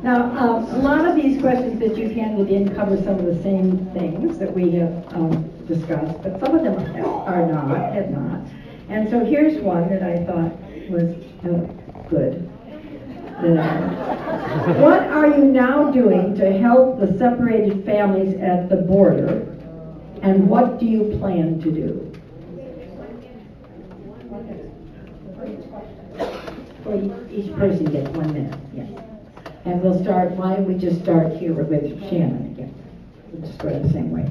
Now, a lot of these questions that you've handed in cover some of the same things that we have discussed, but some of them have not. And so here's one that I thought was good. What are you now doing to help the separated families at the border, and what do you plan to do? Well, each person gets 1 minute, yes. And we'll start, why don't we just start here with Shannon again? We'll just go the same way.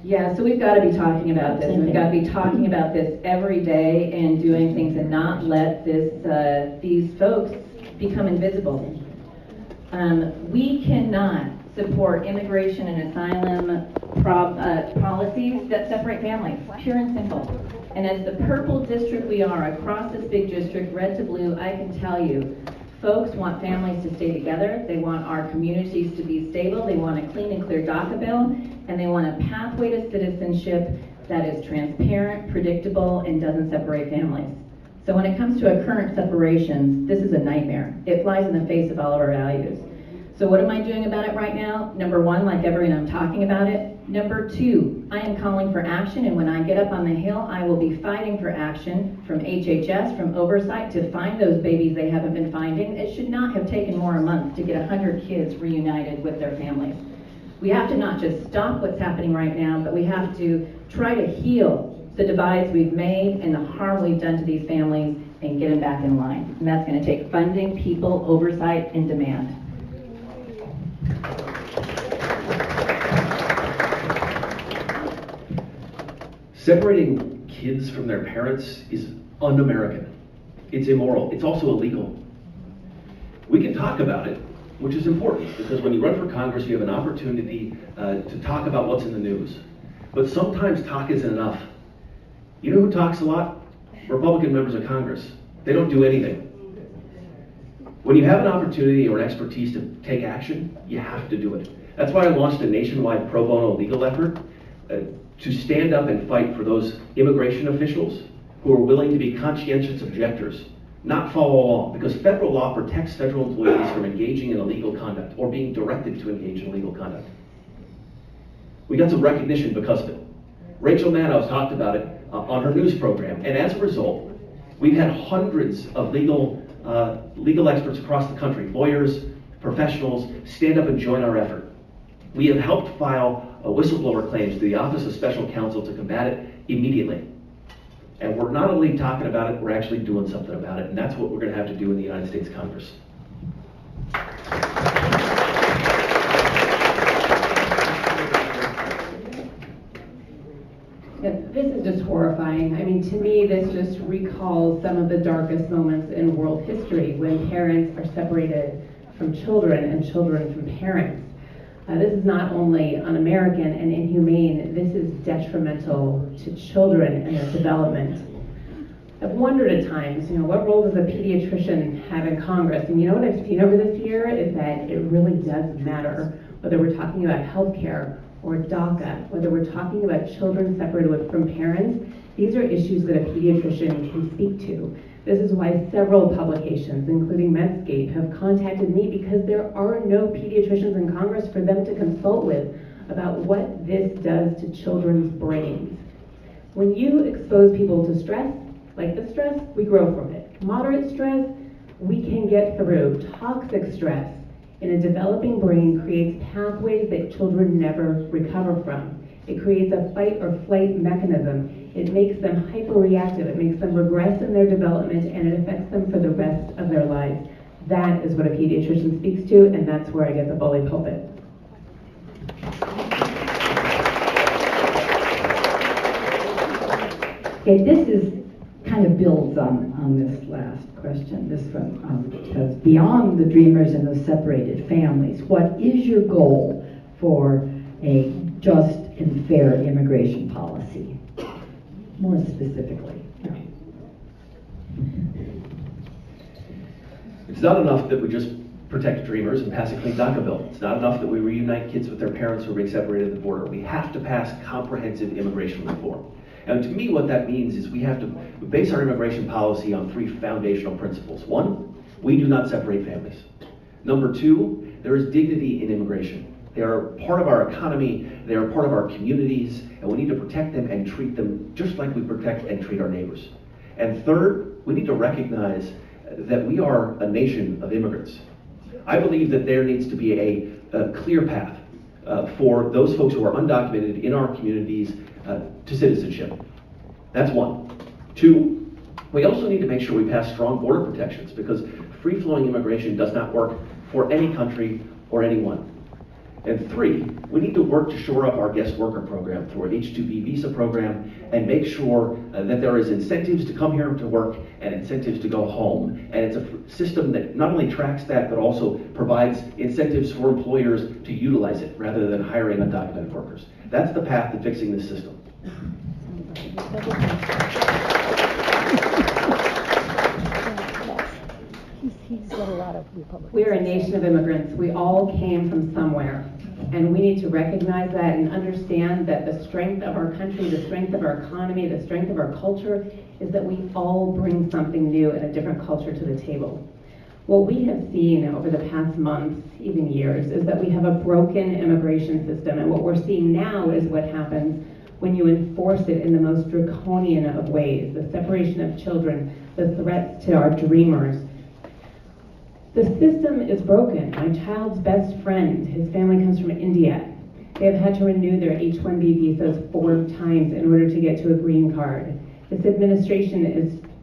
Yeah, so we've got to be talking about this. We've got to be talking about this every day and doing things and not let these folks become invisible. We cannot support immigration and asylum policies that separate families, pure and simple. And as the purple district we are across this big district, red to blue, I can tell you, folks want families to stay together. They want our communities to be stable. They want a clean and clear DACA bill. And they want a pathway to citizenship that is transparent, predictable, and doesn't separate families. So when it comes to current separations, this is a nightmare. It flies in the face of all of our values. So what am I doing about it right now? Number one, like everyone, I'm talking about it. Number two, I am calling for action, and when I get up on the Hill, I will be fighting for action from HHS, from oversight, to find those babies they haven't been finding. It should not have taken more a month to get 100 kids reunited with their families. We have to not just stop what's happening right now, but we have to try to heal the divides we've made and the harm we've done to these families and get them back in line. And that's going to take funding, people, oversight, and demand. Separating kids from their parents is un-American. It's immoral. It's also illegal. We can talk about it, which is important, because when you run for Congress, you have an opportunity to talk about what's in the news. But sometimes talk isn't enough. You know who talks a lot? Republican members of Congress. They don't do anything. When you have an opportunity or an expertise to take action, you have to do it. That's why I launched a nationwide pro bono legal effort to stand up and fight for those immigration officials who are willing to be conscientious objectors, not follow law, because federal law protects federal employees from engaging in illegal conduct or being directed to engage in illegal conduct. We got some recognition because of it. Rachel Maddow talked about it on her news program, and as a result, we've had hundreds of legal experts across the country, lawyers, professionals, stand up and join our effort. We have helped file whistleblower claims to the Office of Special Counsel to combat it immediately. And we're not only talking about it, we're actually doing something about it, and that's what we're going to have to do in the United States Congress. Yeah, this is just horrifying. I mean, to me, this just recalls some of the darkest moments in world history when parents are separated from children and children from parents. This is not only un-American and inhumane, this is detrimental to children and their development. I've wondered at times, what role does a pediatrician have in Congress? And what I've seen over this year is that it really does matter, whether we're talking about healthcare or DACA, whether we're talking about children separated from parents. These are issues that a pediatrician can speak to. This is why several publications, including Medscape, have contacted me, because there are no pediatricians in Congress for them to consult with about what this does to children's brains. When you expose people to stress, like the stress, we grow from it. Moderate stress, we can get through. Toxic stress in a developing brain creates pathways that children never recover from. It creates a fight or flight mechanism. It makes them hyperreactive. It makes them regress in their development, and it affects them for the rest of their lives. That is what a pediatrician speaks to, and that's where I get the bully pulpit. Okay, this is kind of builds on this last question. This one, because beyond the dreamers and the separated families, what is your goal for a just and fair immigration policy? More specifically. It's not enough that we just protect dreamers and pass a clean DACA bill. It's not enough that we reunite kids with their parents who are being separated at the border. We have to pass comprehensive immigration reform. And to me, what that means is we have to base our immigration policy on 3 foundational principles. 1, we do not separate families. Number 2, there is dignity in immigration. They are part of our economy, they are part of our communities, and we need to protect them and treat them just like we protect and treat our neighbors. And third, we need to recognize that we are a nation of immigrants. I believe that there needs to be a clear path for those folks who are undocumented in our communities to citizenship. That's 1. 2, We also need to make sure we pass strong border protections, because free-flowing immigration does not work for any country or anyone. And 3, we need to work to shore up our guest worker program through an H-2B visa program and make sure that there is incentives to come here to work and incentives to go home. And it's a system that not only tracks that, but also provides incentives for employers to utilize it rather than hiring undocumented workers. That's the path to fixing this system. We are a nation of immigrants. We all came from somewhere. And we need to recognize that and understand that the strength of our country, the strength of our economy, the strength of our culture is that we all bring something new and a different culture to the table. What we have seen over the past months, even years, is that we have a broken immigration system. And what we're seeing now is what happens when you enforce it in the most draconian of ways, the separation of children, the threats to our dreamers. The system is broken. My child's best friend, his family comes from India. They have had to renew their H-1B visas 4 times in order to get to a green card. This administration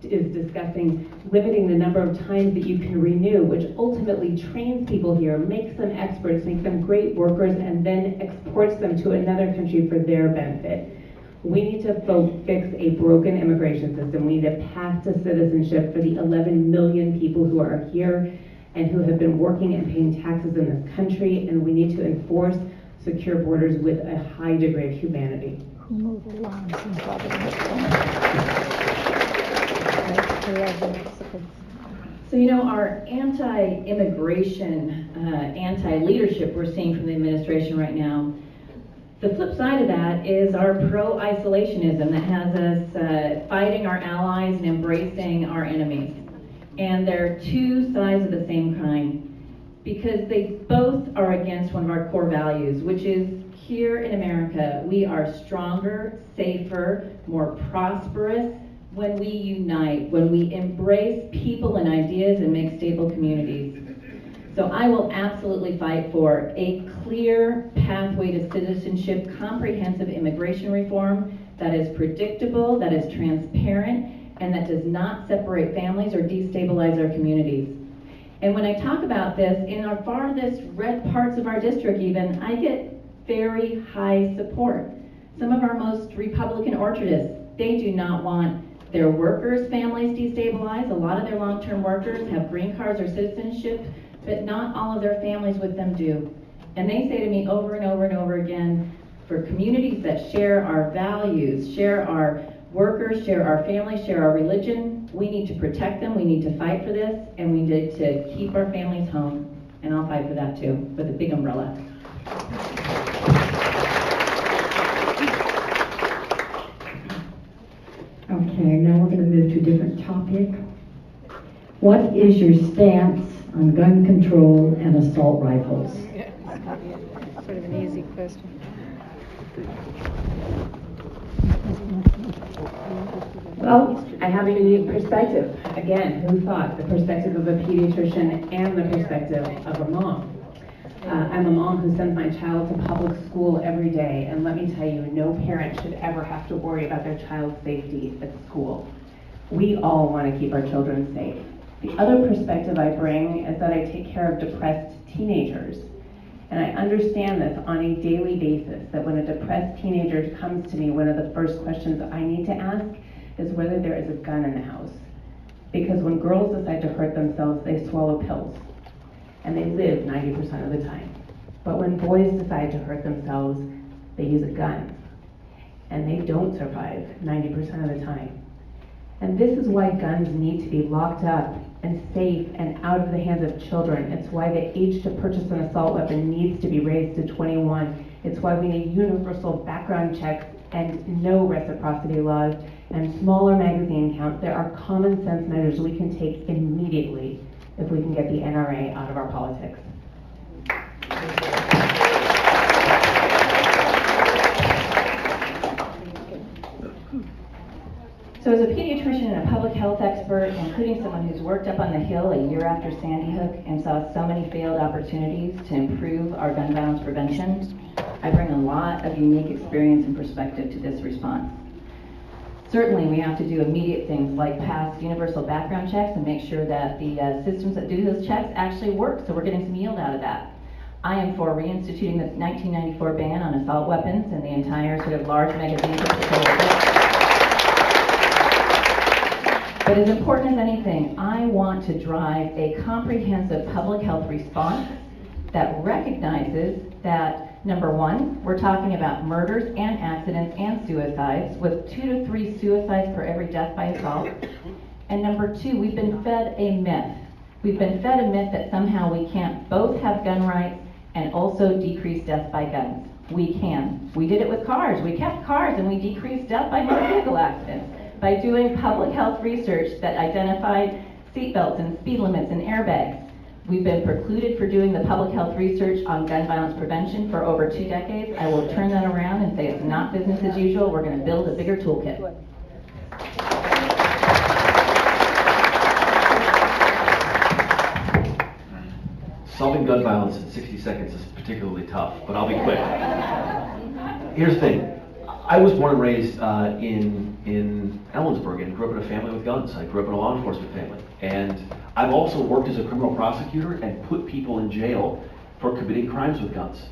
is discussing limiting the number of times that you can renew, which ultimately trains people here, makes them experts, makes them great workers, and then exports them to another country for their benefit. We need to fix a broken immigration system. We need a path to citizenship for the 11 million people who are here and who have been working and paying taxes in this country, and we need to enforce secure borders with a high degree of humanity. So, you know, our anti-immigration, anti-leadership we're seeing from the administration right now, the flip side of that is our pro-isolationism that has us fighting our allies and embracing our enemies. And they're two sides of the same coin, because they both are against one of our core values, which is here in America, we are stronger, safer, more prosperous when we unite, when we embrace people and ideas and make stable communities. So I will absolutely fight for a clear pathway to citizenship, comprehensive immigration reform that is predictable, that is transparent, and that does not separate families or destabilize our communities. And when I talk about this, in our farthest red parts of our district even, I get very high support. Some of our most Republican orchardists, they do not want their workers' families destabilized. A lot of their long-term workers have green cards or citizenship, but not all of their families with them do. And they say to me over and over and over again, for communities that share our values, share our workers, share our families, share our religion, we need to protect them, we need to fight for this, and we need to keep our families home. And I'll fight for that too, with a big umbrella. Okay, now we're going to move to a different topic. What is your stance on gun control and assault rifles? Sort of an easy question. Well, I have a unique perspective. Again, who thought? The perspective of a pediatrician and the perspective of a mom. I'm a mom who sends my child to public school every day, and let me tell you, no parent should ever have to worry about their child's safety at school. We all want to keep our children safe. The other perspective I bring is that I take care of depressed teenagers. And I understand this on a daily basis, that when a depressed teenager comes to me, one of the first questions I need to ask is whether there is a gun in the house. Because when girls decide to hurt themselves, they swallow pills. And they live 90% of the time. But when boys decide to hurt themselves, they use a gun. And they don't survive 90% of the time. And this is why guns need to be locked up and safe and out of the hands of children. It's why the age to purchase an assault weapon needs to be raised to 21. It's why we need universal background checks and no reciprocity laws and smaller magazine counts. There are common sense measures we can take immediately if we can get the NRA out of our politics. So as a pediatrician and a public health expert, including someone who's worked up on the Hill a year after Sandy Hook and saw so many failed opportunities to improve our gun violence prevention, I bring a lot of unique experience and perspective to this response. Certainly, we have to do immediate things like pass universal background checks and make sure that the systems that do those checks actually work, so we're getting some yield out of that. I am for reinstituting the 1994 ban on assault weapons and the entire sort of large magazines of patrol weapons. But as important as anything, I want to drive a comprehensive public health response that recognizes that, number one, we're talking about murders and accidents and suicides, with 2 to 3 suicides per every death by assault. And number two, we've been fed a myth. We've been fed a myth that somehow we can't both have gun rights and also decrease death by guns. We can. We did it with cars. We kept cars and we decreased death by motor vehicle accidents by doing public health research that identified seatbelts and speed limits and airbags. We've been precluded for doing the public health research on gun violence prevention for over 2 decades. I will turn that around and say it's not business as usual. We're going to build a bigger toolkit. Solving gun violence in 60 seconds is particularly tough, but I'll be quick. Here's the thing. I was born and raised in Ellensburg and grew up in a family with guns. I grew up in a law enforcement family. And I've also worked as a criminal prosecutor and put people in jail for committing crimes with guns.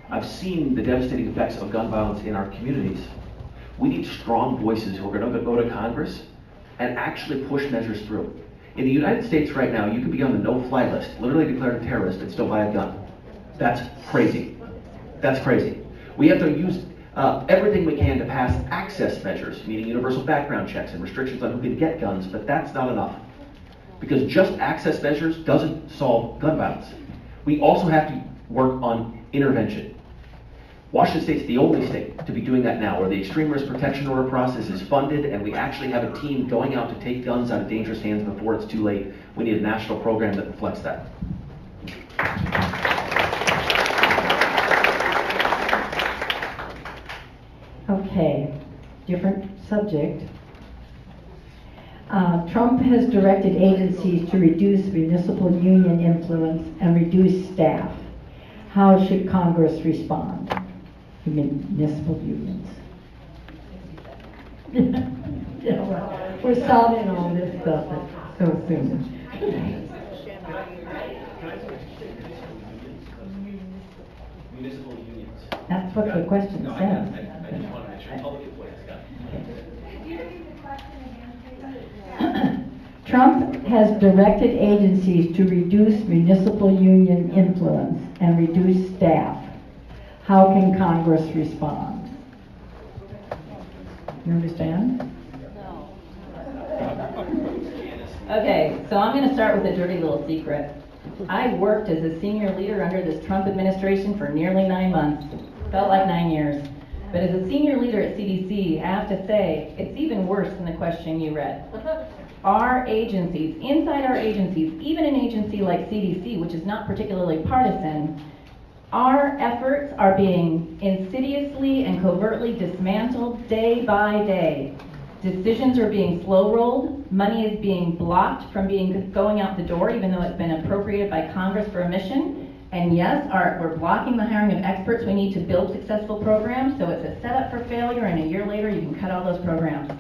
I've seen the devastating effects of gun violence in our communities. We need strong voices who are going to go to Congress and actually push measures through. In the United States right now, you can be on the no-fly list, literally declared a terrorist, and still buy a gun. That's crazy. That's crazy. We have to use everything we can to pass access measures, meaning universal background checks and restrictions on who can get guns, but that's not enough. Because just access measures doesn't solve gun violence. We also have to work on intervention. Washington State's the only state to be doing that now, where the extreme risk protection order process is funded and we actually have a team going out to take guns out of dangerous hands before it's too late. We need a national program that reflects that. Okay, different subject. Trump has directed agencies to reduce municipal union influence and reduce staff. How should Congress respond? You mean municipal unions? Yeah, well, we're solving all this stuff so soon. Municipal unions. That's what the question No, says. I just want to make sure public employees got it. Trump has directed agencies to reduce municipal union influence and reduce staff. How can Congress respond? You understand? No. Okay, so I'm going to start with a dirty little secret. I worked as a senior leader under this Trump administration for nearly 9 months. Felt like 9 years. But as a senior leader at CDC, I have to say, it's even worse than the question you read. Our agencies, inside our agencies, even an agency like CDC, which is not particularly partisan, our efforts are being insidiously and covertly dismantled day by day. Decisions are being slow-rolled. Money is being blocked from going out the door, even though it's been appropriated by Congress for a mission. And yes, we're blocking the hiring of experts. We need to build successful programs, so it's a setup for failure, and a year later you can cut all those programs.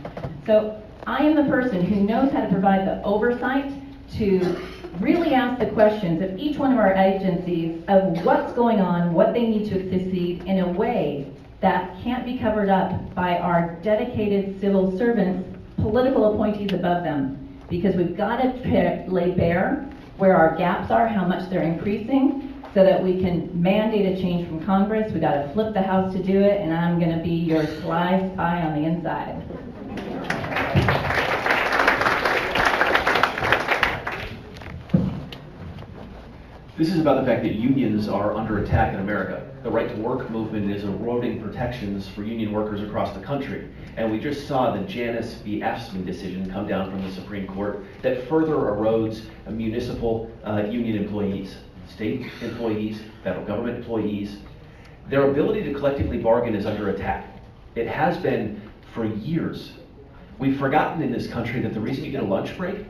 So I am the person who knows how to provide the oversight to really ask the questions of each one of our agencies of what's going on, what they need to succeed in a way that can't be covered up by our dedicated civil servants, political appointees above them. Because we've got to lay bare where our gaps are, how much they're increasing, so that we can mandate a change from Congress. We've got to flip the House to do it, and I'm going to be your sly spy on the inside. This is about the fact that unions are under attack in America. The right to work movement is eroding protections for union workers across the country. And we just saw the Janus v. Afsman decision come down from the Supreme Court that further erodes municipal union employees, state employees, federal government employees. Their ability to collectively bargain is under attack. It has been for years. We've forgotten in this country that the reason you get a lunch break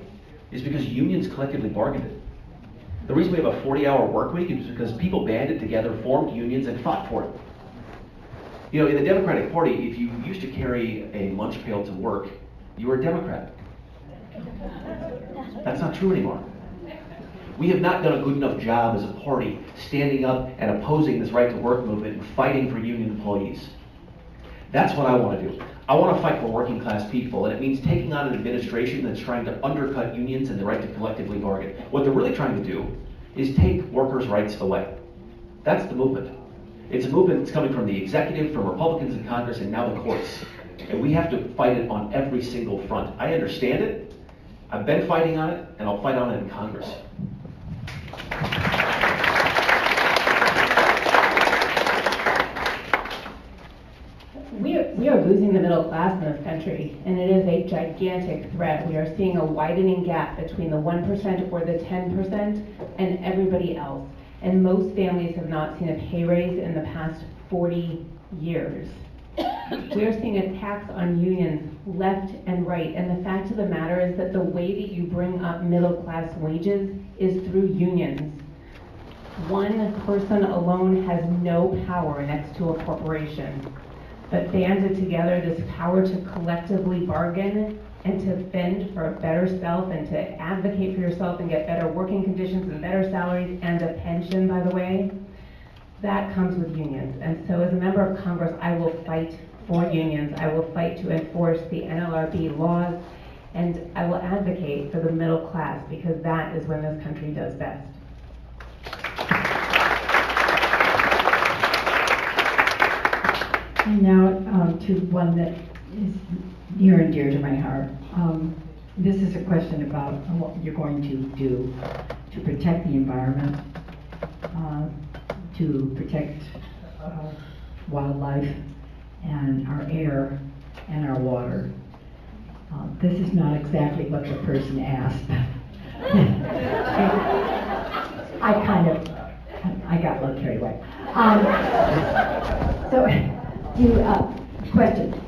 is because unions collectively bargained it. The reason we have a 40-hour work week is because people banded together, formed unions, and fought for it. You know, in the Democratic Party, if you used to carry a lunch pail to work, you were a Democrat. That's not true anymore. We have not done a good enough job as a party standing up and opposing this right to work movement and fighting for union employees. That's what I want to do. I want to fight for working class people, and it means taking on an administration that's trying to undercut unions and the right to collectively bargain. What they're really trying to do is take workers' rights away. That's the movement. It's a movement that's coming from the executive, from Republicans in Congress, and now the courts. And we have to fight it on every single front. I understand it. I've been fighting on it, and I'll fight on it in Congress. We are losing the middle class in this country, and it is a gigantic threat. We are seeing a widening gap between the 1% or the 10% and everybody else. And most families have not seen a pay raise in the past 40 years. We are seeing attacks on unions left and right, and the fact of the matter is that the way that you bring up middle class wages is through unions. One person alone has no power next to a corporation, but banded together this power to collectively bargain and to bend for a better self and to advocate for yourself and get better working conditions and better salaries and a pension, by the way, that comes with unions. And so as a member of Congress, I will fight for unions. I will fight to enforce the NLRB laws, and I will advocate for the middle class, because that is when this country does best. And now to one that is near and dear to my heart. This is a question about what you're going to do to protect the environment, to protect wildlife and our air and our water. This is not exactly what the person asked. I got a little carried away. Question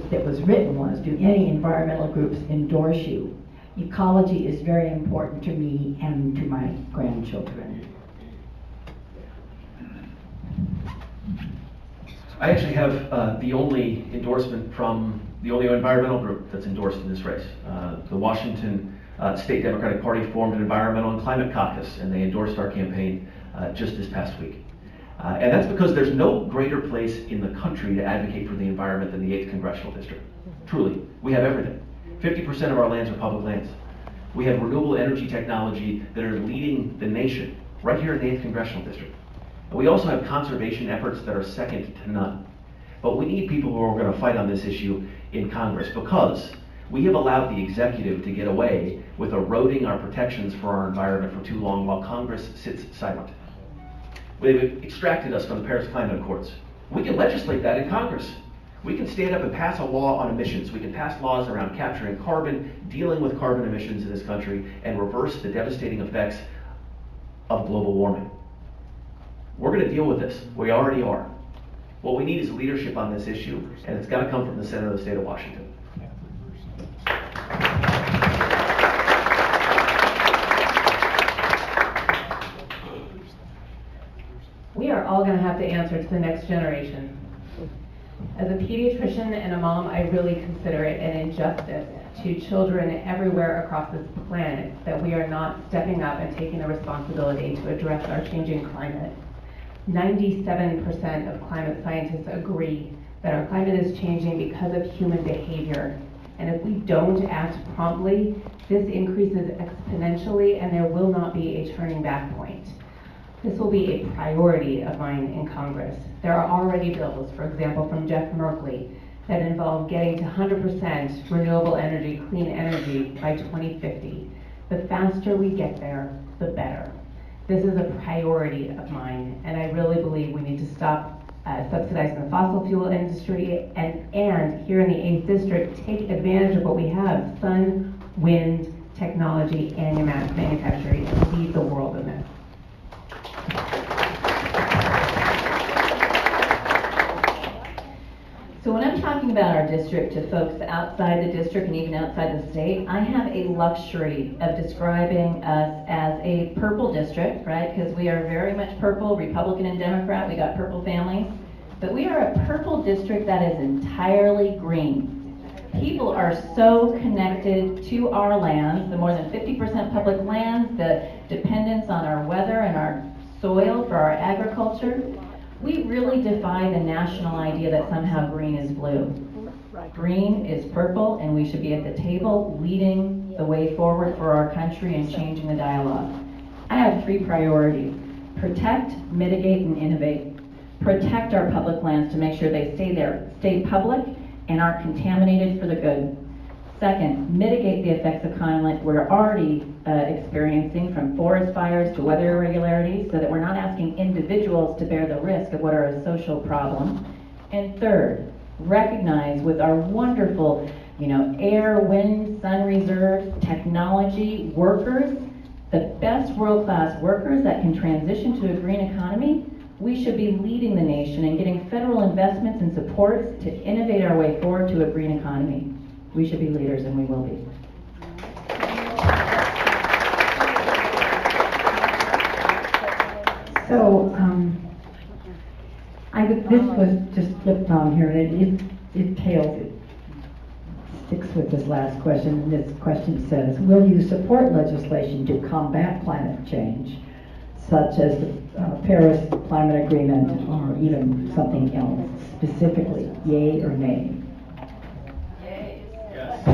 that was written was, do any environmental groups endorse you? Ecology is very important to me and to my grandchildren. I actually have the only endorsement from the only environmental group that's endorsed in this race. The Washington State Democratic Party formed an environmental and climate caucus, and they endorsed our campaign just this past week. And that's because there's no greater place in the country to advocate for the environment than the 8th Congressional District. Truly, we have everything. 50% of our lands are public lands. We have renewable energy technology that are leading the nation right here in the 8th Congressional District. And we also have conservation efforts that are second to none. But we need people who are going to fight on this issue in Congress, because we have allowed the executive to get away with eroding our protections for our environment for too long while Congress sits silent. They've extracted us from the Paris Climate Accords. We can legislate that in Congress. We can stand up and pass a law on emissions. We can pass laws around capturing carbon, dealing with carbon emissions in this country, and reverse the devastating effects of global warming. We're going to deal with this. We already are. What we need is leadership on this issue, and it's got to come from the Senate of the state of Washington. We are all going to have to answer to the next generation. As a pediatrician and a mom, I really consider it an injustice to children everywhere across this planet that we are not stepping up and taking the responsibility to address our changing climate. 97% of climate scientists agree that our climate is changing because of human behavior. And if we don't act promptly, this increases exponentially and there will not be a turning back point. This will be a priority of mine in Congress. There are already bills, for example, from Jeff Merkley, that involve getting to 100% renewable energy, clean energy by 2050. The faster we get there, the better. This is a priority of mine, and I really believe we need to stop subsidizing the fossil fuel industry and here in the 8th District, take advantage of what we have, sun, wind, technology, and manufacturing, and lead the world in this. So when I'm talking about our district to folks outside the district and even outside the state, I have a luxury of describing us as a purple district, right? Because we are very much purple, Republican and Democrat. We got purple families. but we are a purple district that is entirely green. People are so connected to our lands, the more than 50% public lands, the dependence on our weather and our soil for our agriculture. We really defy the national idea that somehow green is blue. Green is purple, and we should be at the table leading the way forward for our country and changing the dialogue. I have 3 priorities: protect, mitigate, and innovate. Protect our public lands to make sure they stay public and aren't contaminated for the good. Second, mitigate the effects of climate we're already experiencing, from forest fires to weather irregularities, so that we're not asking individuals to bear the risk of what are a social problem. And third, recognize with our wonderful, air, wind, sun reserves, technology, workers, the best world-class workers that can transition to a green economy. We should be leading the nation and getting federal investments and supports to innovate our way forward to a green economy. We should be leaders, and we will be. So, this was just flipped on here, and it sticks with this last question. And this question says, will you support legislation to combat climate change, such as the Paris Climate Agreement, or even something else specifically, yay or nay? Yay. Yes.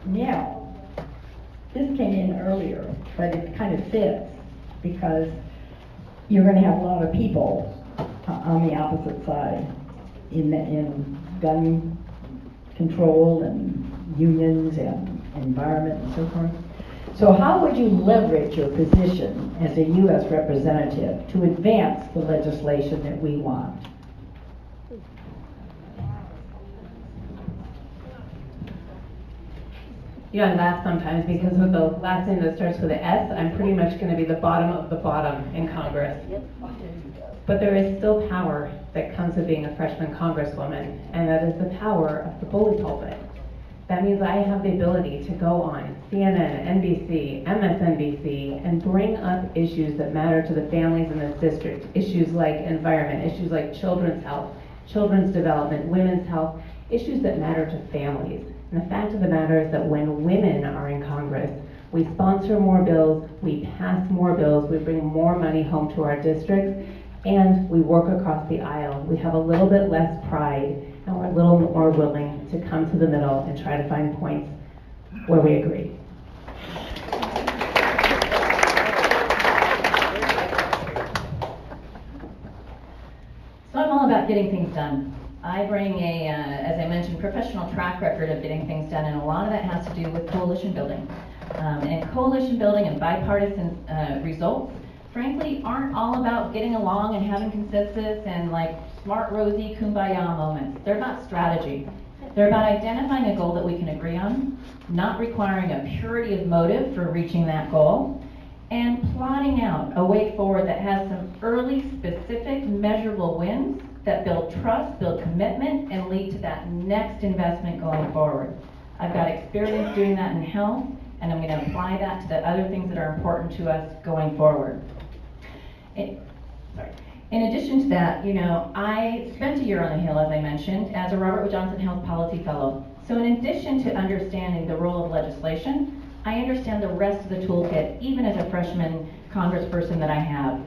Now, this came in earlier, but it kind of fits, because you're going to have a lot of people on the opposite side in gun control and unions and environment and so forth. So how would you leverage your position as a U.S. representative to advance the legislation that we want? I laugh sometimes because with the last name that starts with an S, I'm pretty much going to be the bottom of the bottom in Congress. But there is still power that comes with being a freshman congresswoman, and that is the power of the bully pulpit. That means I have the ability to go on CNN, NBC, MSNBC, and bring up issues that matter to the families in this district. Issues like environment, issues like children's health, children's development, women's health, issues that matter to families. And the fact of the matter is that when women are in Congress, we sponsor more bills, we pass more bills, we bring more money home to our districts, and we work across the aisle. We have a little bit less pride, and we're a little more willing to come to the middle and try to find points where we agree. So I'm all about getting things done. I bring as I mentioned, professional track record of getting things done, and a lot of that has to do with coalition building. And coalition building and bipartisan results, frankly, aren't all about getting along and having consensus and like smart, rosy, kumbaya moments. They're about strategy. They're about identifying a goal that we can agree on, not requiring a purity of motive for reaching that goal, and plotting out a way forward that has some early, specific, measurable wins that build trust, build commitment, and lead to that next investment going forward. I've got experience doing that in health, and I'm going to apply that to the other things that are important to us going forward. In addition to that, I spent a year on the Hill, as I mentioned, as a Robert Wood Johnson Health Policy Fellow. So in addition to understanding the role of legislation, I understand the rest of the toolkit, even as a freshman congressperson that I have.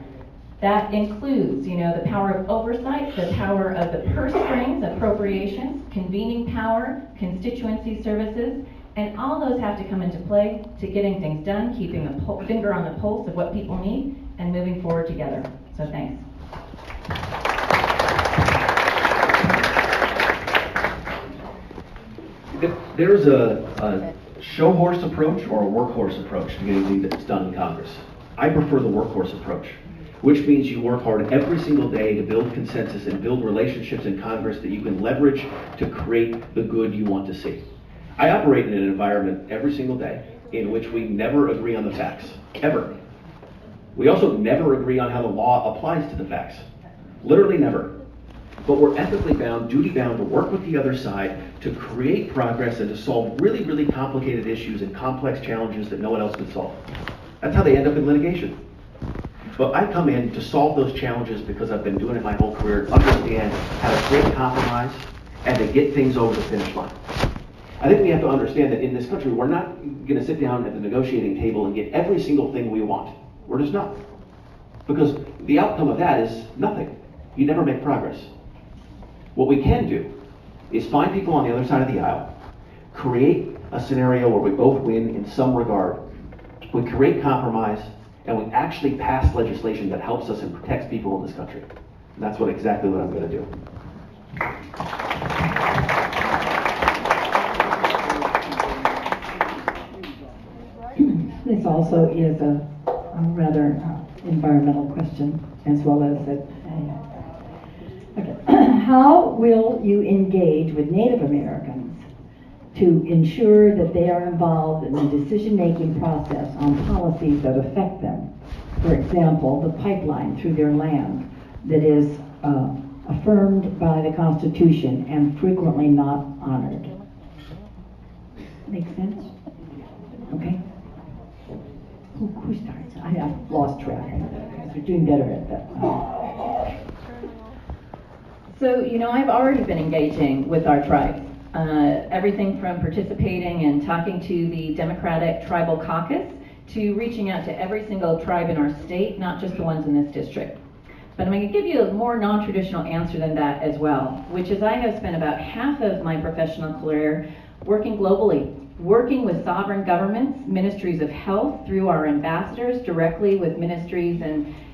That includes, the power of oversight, the power of the purse strings, appropriations, convening power, constituency services, and all those have to come into play to getting things done, keeping a finger on the pulse of what people need, and moving forward together. So thanks. There's a show horse approach or a workhorse approach to getting things that's done in Congress. I prefer the workhorse approach, which means you work hard every single day to build consensus and build relationships in Congress that you can leverage to create the good you want to see. I operate in an environment every single day in which we never agree on the facts, ever. We also never agree on how the law applies to the facts. Literally never. but we're ethically bound, duty bound to work with the other side to create progress and to solve really, really complicated issues and complex challenges that no one else can solve. That's how they end up in litigation. But I come in to solve those challenges because I've been doing it my whole career, understand how to create compromise and to get things over the finish line. I think we have to understand that in this country, we're not going to sit down at the negotiating table and get every single thing we want. We're just not. Because the outcome of that is nothing. You never make progress. What we can do is find people on the other side of the aisle, create a scenario where we both win in some regard. We create compromise, and we actually pass legislation that helps us and protects people in this country. And that's exactly what I'm going to do. This also is a rather environmental question as well as okay. How will you engage with Native Americans to ensure that they are involved in the decision-making process on policies that affect them? For example, the pipeline through their land that is affirmed by the Constitution and frequently not honored. Make sense? Okay. Who starts? I've lost track. You're doing better at that. So, I've already been engaging with our tribes. Everything from participating and talking to the Democratic Tribal Caucus to reaching out to every single tribe in our state, not just the ones in this district. But I'm going to give you a more non-traditional answer than that as well, which is I have spent about half of my professional career working globally, working with sovereign governments, ministries of health through our ambassadors, directly with ministries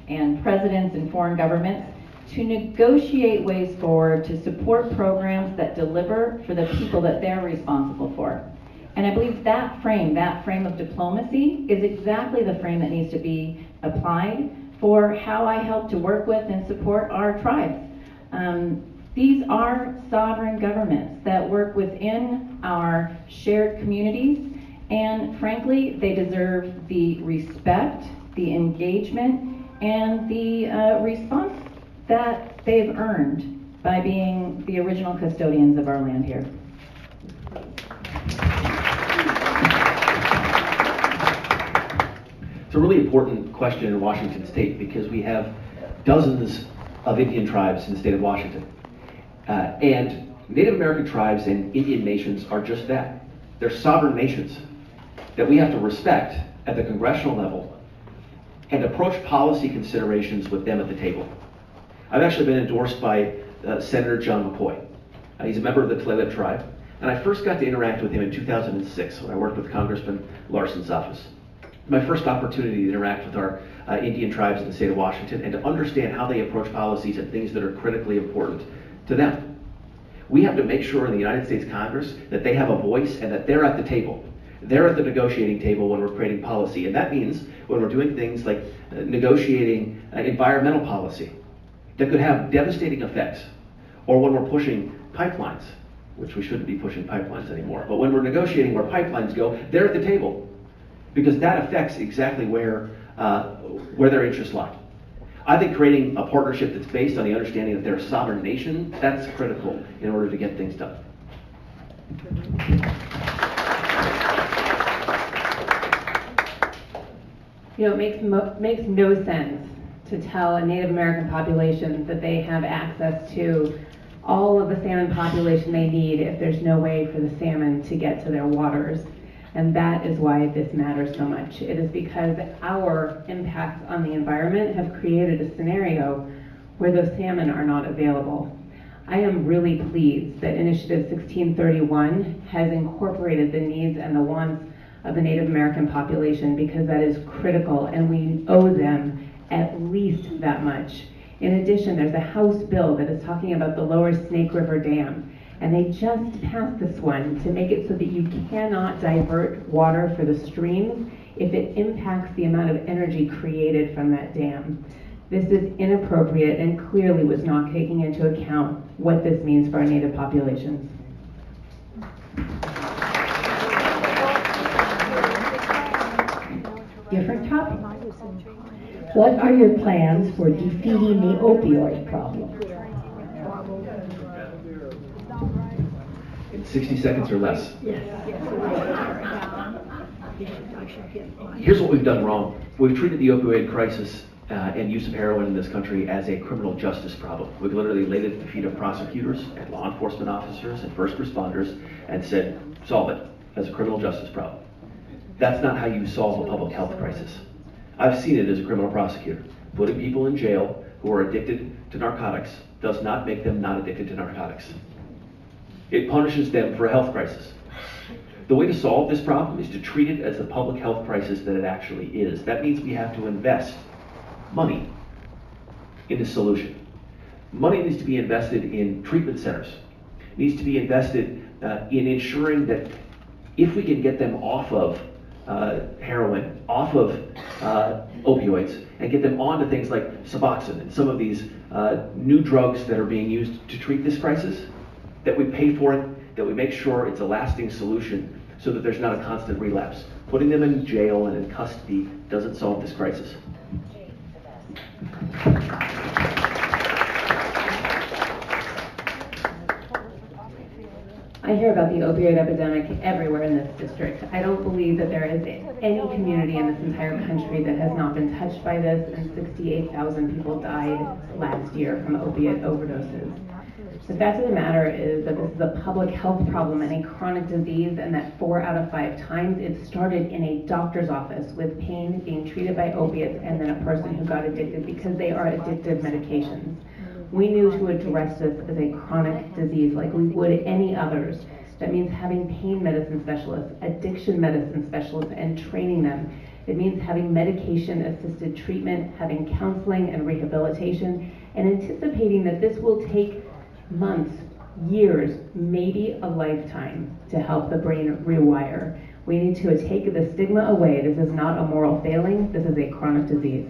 and presidents and foreign governments, to negotiate ways forward to support programs that deliver for the people that they're responsible for. And I believe that frame of diplomacy, is exactly the frame that needs to be applied for how I help to work with and support our tribes. These are sovereign governments that work within our shared communities, and frankly, they deserve the respect, the engagement, and the response that they've earned by being the original custodians of our land here. It's a really important question in Washington State because we have dozens of Indian tribes in the state of Washington. And Native American tribes and Indian nations are just that. They're sovereign nations that we have to respect at the congressional level and approach policy considerations with them at the table. I've actually been endorsed by Senator John McCoy. He's a member of the Tulalip tribe, and I first got to interact with him in 2006 when I worked with Congressman Larson's office. My first opportunity to interact with our Indian tribes in the state of Washington and to understand how they approach policies and things that are critically important to them. We have to make sure in the United States Congress that they have a voice and that they're at the table. They're at the negotiating table when we're creating policy. And that means when we're doing things like negotiating environmental policy that could have devastating effects, or when we're pushing pipelines, which we shouldn't be pushing pipelines anymore, but when we're negotiating where pipelines go, they're at the table because that affects exactly where their interests lie. I think creating a partnership that's based on the understanding that they're a sovereign nation, that's critical in order to get things done. It makes no sense to tell a Native American population that they have access to all of the salmon population they need if there's no way for the salmon to get to their waters. And that is why this matters so much. It is because our impacts on the environment have created a scenario where those salmon are not available. I am really pleased that Initiative 1631 has incorporated the needs and the wants of the Native American population because that is critical and we owe them at least that much. In addition, there's a House bill that is talking about the Lower Snake River Dam. And they just passed this one to make it so that you cannot divert water for the streams if it impacts the amount of energy created from that dam. This is inappropriate and clearly was not taking into account what this means for our Native populations. Different topic. What are your plans for defeating the opioid problem? In 60 seconds or less. Here's what we've done wrong. We've treated the opioid crisis and use of heroin in this country as a criminal justice problem. We've literally laid it at the feet of prosecutors and law enforcement officers and first responders and said, solve it as a criminal justice problem. That's not how you solve a public health crisis. I've seen it as a criminal prosecutor. Putting people in jail who are addicted to narcotics does not make them not addicted to narcotics. It punishes them for a health crisis. The way to solve this problem is to treat it as the public health crisis that it actually is. That means we have to invest money in the solution. Money needs to be invested in treatment centers. It needs to be invested in ensuring that if we can get them off of heroin, off of opioids, and get them onto things like Suboxone and some of these new drugs that are being used to treat this crisis, that we pay for it, that we make sure it's a lasting solution so that there's not a constant relapse. Putting them in jail and in custody doesn't solve this crisis. I hear about the opioid epidemic everywhere in this district. I don't believe that there is any community in this entire country that has not been touched by this, and 68,000 people died last year from opiate overdoses. The fact of the matter is that this is a public health problem and a chronic disease, and that 4 out of 5 times it started in a doctor's office with pain being treated by opiates and then a person who got addicted because they are addictive medications. We knew to address this as a chronic disease like we would any others. That means having pain medicine specialists, addiction medicine specialists, and training them. It means having medication-assisted treatment, having counseling and rehabilitation, and anticipating that this will take months, years, maybe a lifetime to help the brain rewire. We need to take the stigma away. This is not a moral failing. This is a chronic disease.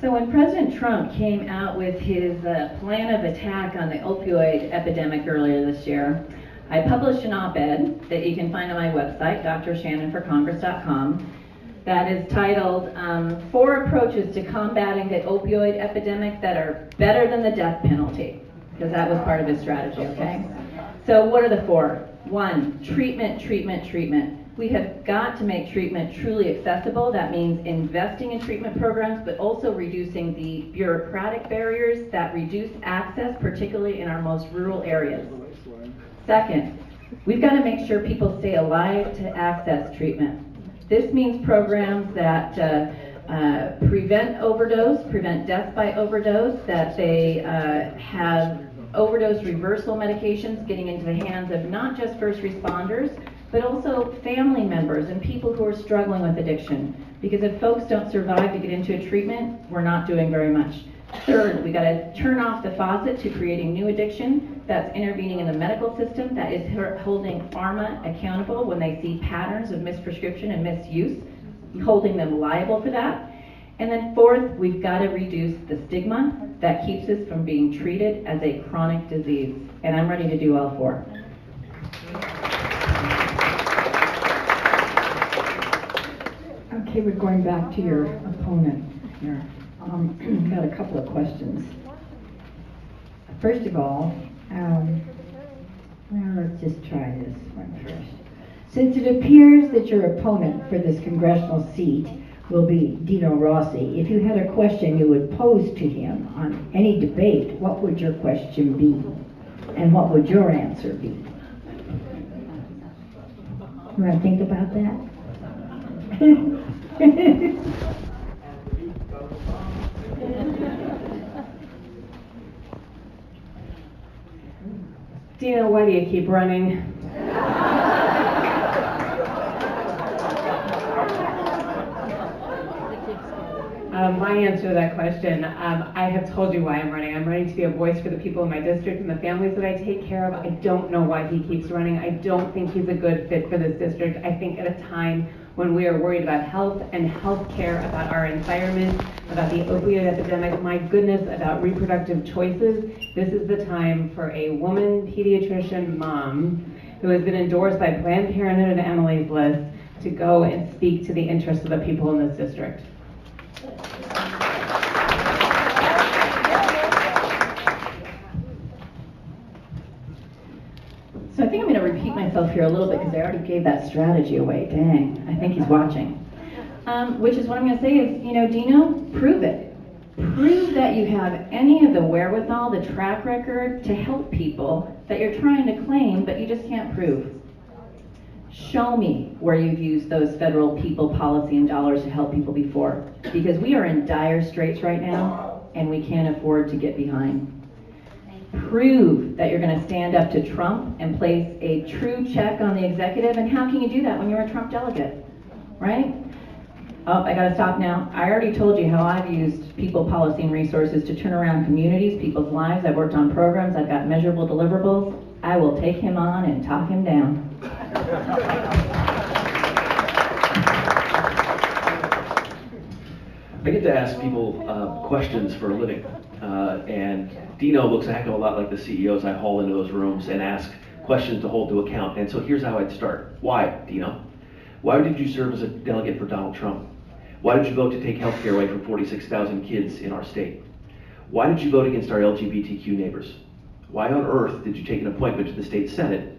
So when President Trump came out with his plan of attack on the opioid epidemic earlier this year, I published an op-ed that you can find on my website, drshannonforcongress.com, that is titled 4 Approaches to Combating the Opioid Epidemic That Are Better Than the Death Penalty, because that was part of his strategy, okay? So what are the 4? 1, treatment, treatment, treatment. We have got to make treatment truly accessible. That means investing in treatment programs, but also reducing the bureaucratic barriers that reduce access, particularly in our most rural areas. Second, we've got to make sure people stay alive to access treatment. This means programs that prevent overdose, prevent death by overdose, that they have overdose reversal medications getting into the hands of not just first responders, but also family members and people who are struggling with addiction. Because if folks don't survive to get into a treatment, we're not doing very much. Third, we got to turn off the faucet to creating new addiction. That's intervening in the medical system. That is holding pharma accountable when they see patterns of misprescription and misuse, holding them liable for that. And then fourth, we've got to reduce the stigma that keeps us from being treated as a chronic disease. And I'm ready to do all 4. Okay, we're going back to your opponent here. Got a couple of questions. First of all, well, let's just try this one first. Since it appears that your opponent for this congressional seat will be Dino Rossi, if you had a question you would pose to him on any debate, what would your question be? And what would your answer be? You want to think about that? Dina, why do you keep running? My answer to that question, I have told you why I'm running. I'm running to be a voice for the people in my district and the families that I take care of. I don't know why he keeps running. I don't think he's a good fit for this district. I think at a time when we are worried about health and health care, about our environment, about the opioid epidemic, my goodness, about reproductive choices, this is the time for a woman pediatrician mom who has been endorsed by Planned Parenthood and Emily's List, to go and speak to the interests of the people in this district. So I think I'm going to repeat myself here a little bit because I already gave that strategy away. Dang, I think he's watching. Which is what I'm going to say is, Dino, prove it. Prove that you have any of the wherewithal, the track record to help people that you're trying to claim, but you just can't prove. Show me where you've used those federal people, policy, and dollars to help people before. Because we are in dire straits right now, and we can't afford to get behind. Prove that you're going to stand up to Trump and place a true check on the executive. And how can you do that when you're a Trump delegate, right? Oh, I got to stop now. I already told you how I've used people, policy, and resources to turn around communities, people's lives. I've worked on programs. I've got measurable deliverables. I will take him on and talk him down. I get to ask people questions for a living, and Dino looks a heck of a lot like the CEOs I haul into those rooms and ask questions to hold to account. And so here's how I'd start. Why, Dino? Why did you serve as a delegate for Donald Trump? Why did you vote to take health care away from 46,000 kids in our state? Why did you vote against our LGBTQ neighbors? Why on earth did you take an appointment to the state Senate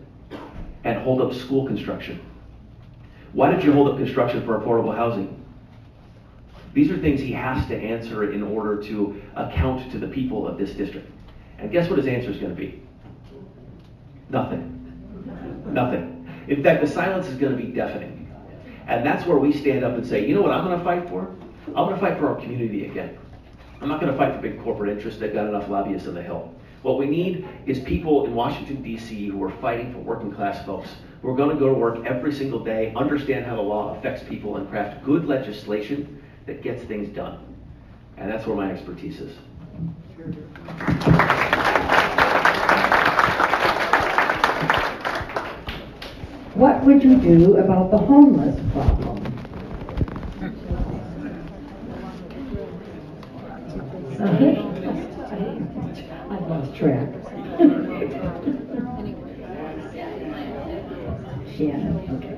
and hold up school construction? Why did you hold up construction for affordable housing? These are things he has to answer in order to account to the people of this district. And guess what his answer is going to be? Nothing. Nothing. In fact, the silence is going to be deafening. And that's where we stand up and say, you know what I'm going to fight for? I'm going to fight for our community again. I'm not going to fight for big corporate interests. They've got enough lobbyists on the Hill. What we need is people in Washington, D.C. who are fighting for working class folks, who are going to go to work every single day, understand how the law affects people, and craft good legislation that gets things done. And that's where my expertise is. What would you do about the homeless problem? I've lost track. Shannon, okay.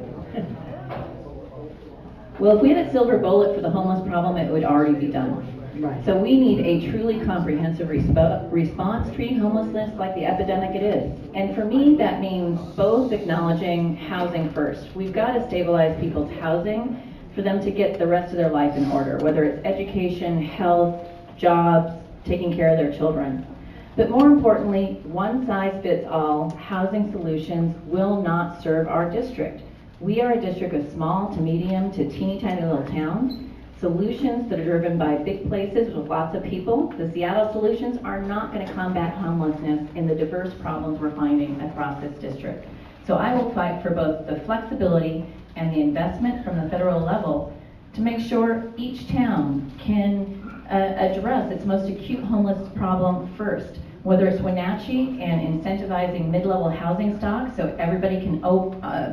Well, if we had a silver bullet for the homeless problem, it would already be done. Right. So we need a truly comprehensive response, treating homelessness like the epidemic it is. And for me, that means both acknowledging housing first. We've got to stabilize people's housing for them to get the rest of their life in order, whether it's education, health, jobs, taking care of their children. But more importantly, one size fits all housing solutions will not serve our district. We are a district of small to medium to teeny tiny little towns. Solutions that are driven by big places with lots of people, the Seattle solutions, are not going to combat homelessness in the diverse problems we're finding across this district. So I will fight for both the flexibility and the investment from the federal level to make sure each town can address its most acute homeless problem first. Whether it's Wenatchee and incentivizing mid-level housing stock so everybody can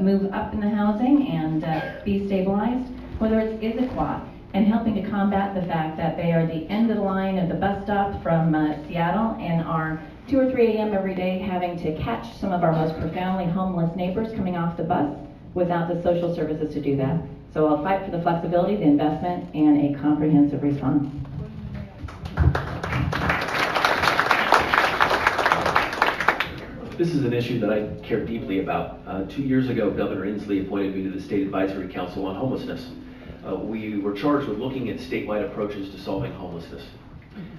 move up in the housing and be stabilized, whether it's Issaquah and helping to combat the fact that they are the end of the line of the bus stop from Seattle and are 2 or 3 a.m. every day having to catch some of our most profoundly homeless neighbors coming off the bus without the social services to do that. So I'll fight for the flexibility, the investment, and a comprehensive response. This is an issue that I care deeply about. 2 years ago, Governor Inslee appointed me to the State Advisory Council on Homelessness. We were charged with looking at statewide approaches to solving homelessness.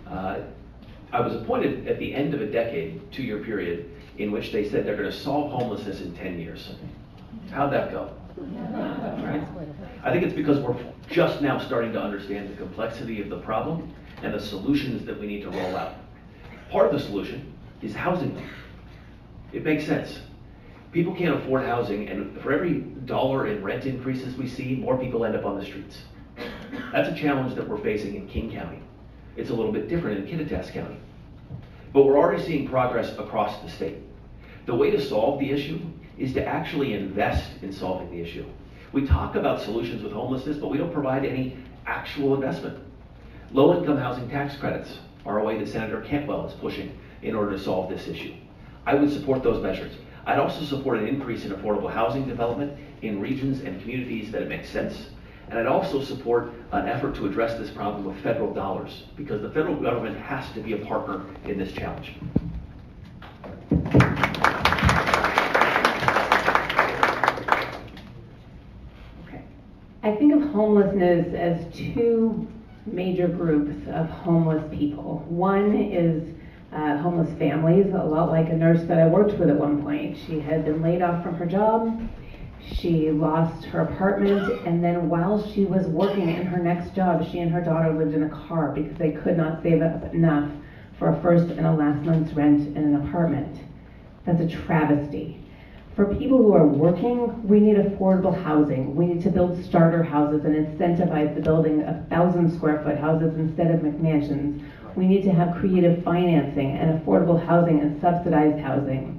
I was appointed at the end of a decade, 2-year period, in which they said they're going to solve homelessness in 10 years. How'd that go? Right? I think it's because we're just now starting to understand the complexity of the problem and the solutions that we need to roll out. Part of the solution is housing them. It makes sense. People can't afford housing, and for every dollar in rent increases we see, more people end up on the streets. That's a challenge that we're facing in King County. It's a little bit different in Kittitas County. But we're already seeing progress across the state. The way to solve the issue is to actually invest in solving the issue. We talk about solutions with homelessness, but we don't provide any actual investment. Low-income housing tax credits are a way that Senator Cantwell is pushing in order to solve this issue. I would support those measures. I'd also support an increase in affordable housing development in regions and communities that it makes sense. And I'd also support an effort to address this problem with federal dollars, because the federal government has to be a partner in this challenge. I think of homelessness as two major groups of homeless people. One is homeless families, a lot like a nurse that I worked with at one point. She had been laid off from her job, she lost her apartment, and then while she was working in her next job, she and her daughter lived in a car because they could not save up enough for a first and a last month's rent in an apartment. That's a travesty. For people who are working, we need affordable housing. We need to build starter houses and incentivize the building of 1,000 square foot houses instead of McMansions. We need to have creative financing and affordable housing and subsidized housing.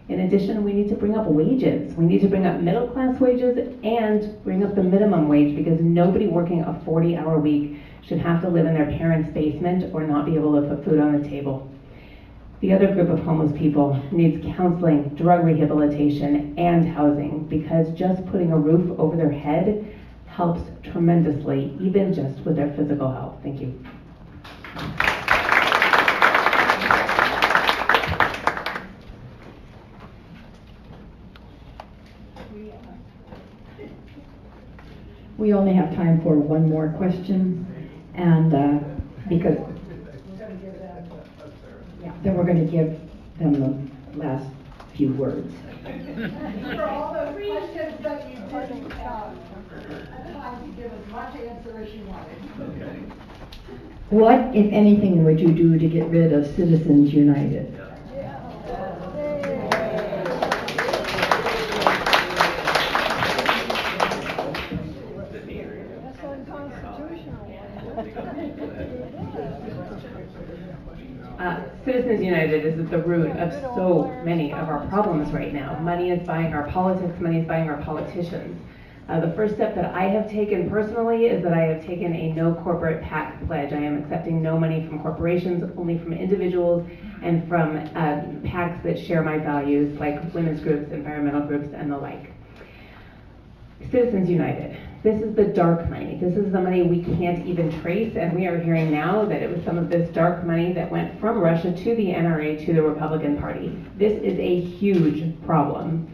In addition, we need to bring up wages. We need to bring up middle class wages and bring up the minimum wage, because nobody working a 40-hour week should have to live in their parents' basement or not be able to put food on the table. The other group of homeless people needs counseling, drug rehabilitation, and housing, because just putting a roof over their head helps tremendously, even just with their physical health. Thank you. We only have time for one more question, and because then we're going to give them the last few words. For all those questions that you didn't have time to give as much answer as you wanted. Okay. What, if anything, would you do to get rid of Citizens United? Citizens United is at the root of so many of our problems right now. Money is buying our politics, money is buying our politicians. The first step that I have taken personally is that I have taken a no corporate PAC pledge. I am accepting no money from corporations, only from individuals and from PACs that share my values, like women's groups, environmental groups, and the like. Citizens United. This is the dark money. This is the money we can't even trace, and we are hearing now that it was some of this dark money that went from Russia to the NRA to the Republican Party. This is a huge problem.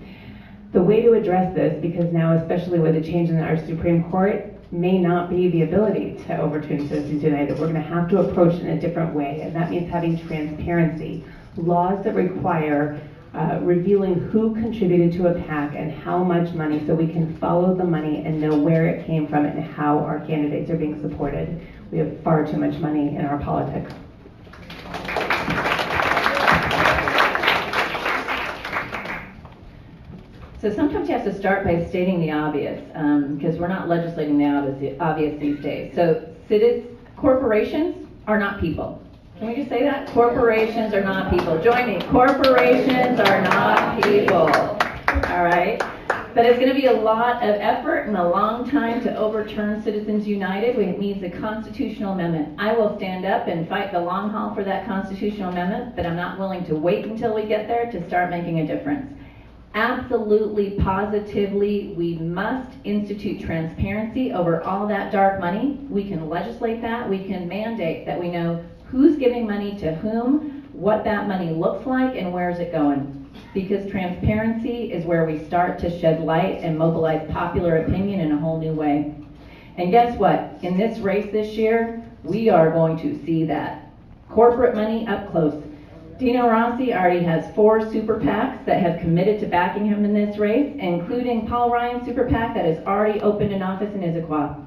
The way to address this, because now especially with the change in our Supreme Court, may not be the ability to overturn Citizens United. We're going to have to approach it in a different way, and that means having transparency. Laws that require revealing who contributed to a PAC and how much money, so we can follow the money and know where it came from and how our candidates are being supported. We have far too much money in our politics. So sometimes you have to start by stating the obvious, because we're not legislating the obvious these days. So corporations are not people. Can we just say that? Corporations are not people. Join me. Corporations are not people. All right? But it's going to be a lot of effort and a long time to overturn Citizens United. It needs a constitutional amendment. I will stand up and fight the long haul for that constitutional amendment, but I'm not willing to wait until we get there to start making a difference. Absolutely, positively, we must institute transparency over all that dark money. We can legislate that. We can mandate that we know who's giving money to whom, what that money looks like, and where is it going. Because transparency is where we start to shed light and mobilize popular opinion in a whole new way. And guess what? In this race this year, we are going to see that. Corporate money up close. Dino Rossi already has 4 super PACs that have committed to backing him in this race, including Paul Ryan's super PAC that has already opened an office in Issaquah.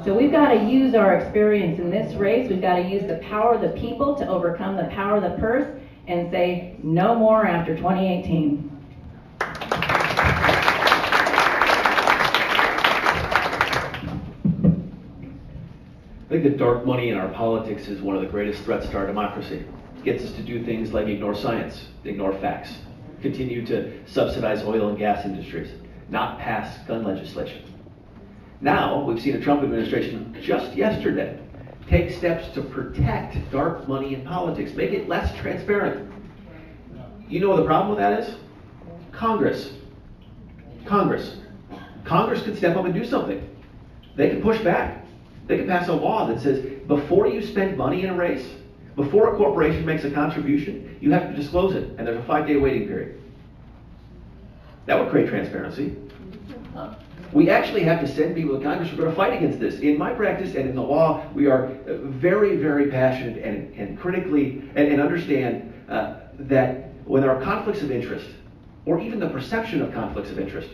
So we've got to use our experience in this race. We've got to use the power of the people to overcome the power of the purse and say no more after 2018. I think the dark money in our politics is one of the greatest threats to our democracy. It gets us to do things like ignore science, ignore facts, continue to subsidize oil and gas industries, not pass gun legislation. Now, we've seen a Trump administration just yesterday take steps to protect dark money in politics, make it less transparent. You know what the problem with that is? Congress could step up and do something. They could push back. They could pass a law that says before you spend money in a race, before a corporation makes a contribution, you have to disclose it, and there's a 5-day waiting period. That would create transparency. We actually have to send people to Congress who are going to fight against this. In my practice and in the law, we are very, very passionate and critically and understand that when there are conflicts of interest, or even the perception of conflicts of interest,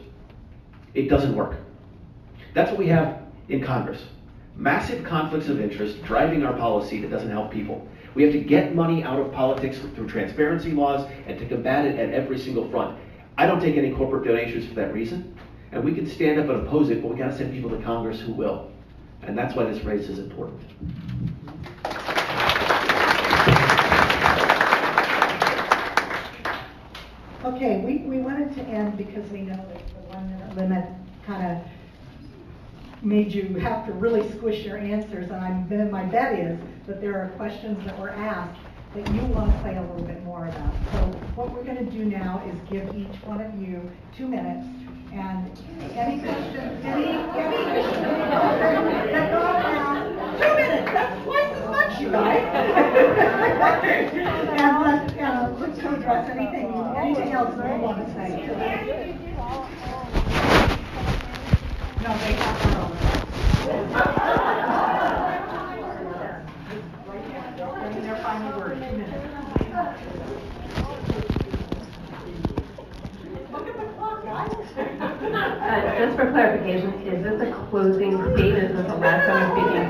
it doesn't work. That's what we have in Congress. Massive conflicts of interest driving our policy that doesn't help people. We have to get money out of politics through transparency laws and to combat it at every single front. I don't take any corporate donations for that reason. And we can stand up and oppose it, but we got to send people to Congress who will. And that's why this race is important. Okay, we wanted to end because we know that the 1-minute limit kind of made you have to really squish your answers. And my bet is that there are questions that were asked that you want to say a little bit more about. So what we're going to do now is give each one of you 2 minutes. And any questions, any that go around, 2 minutes, that's twice as much, you guys. and let's go address anything else you want to say. No, they have their own. Their final word, 2 minutes. Just for clarification, is this a closing statement? Is this the last time I'm speaking?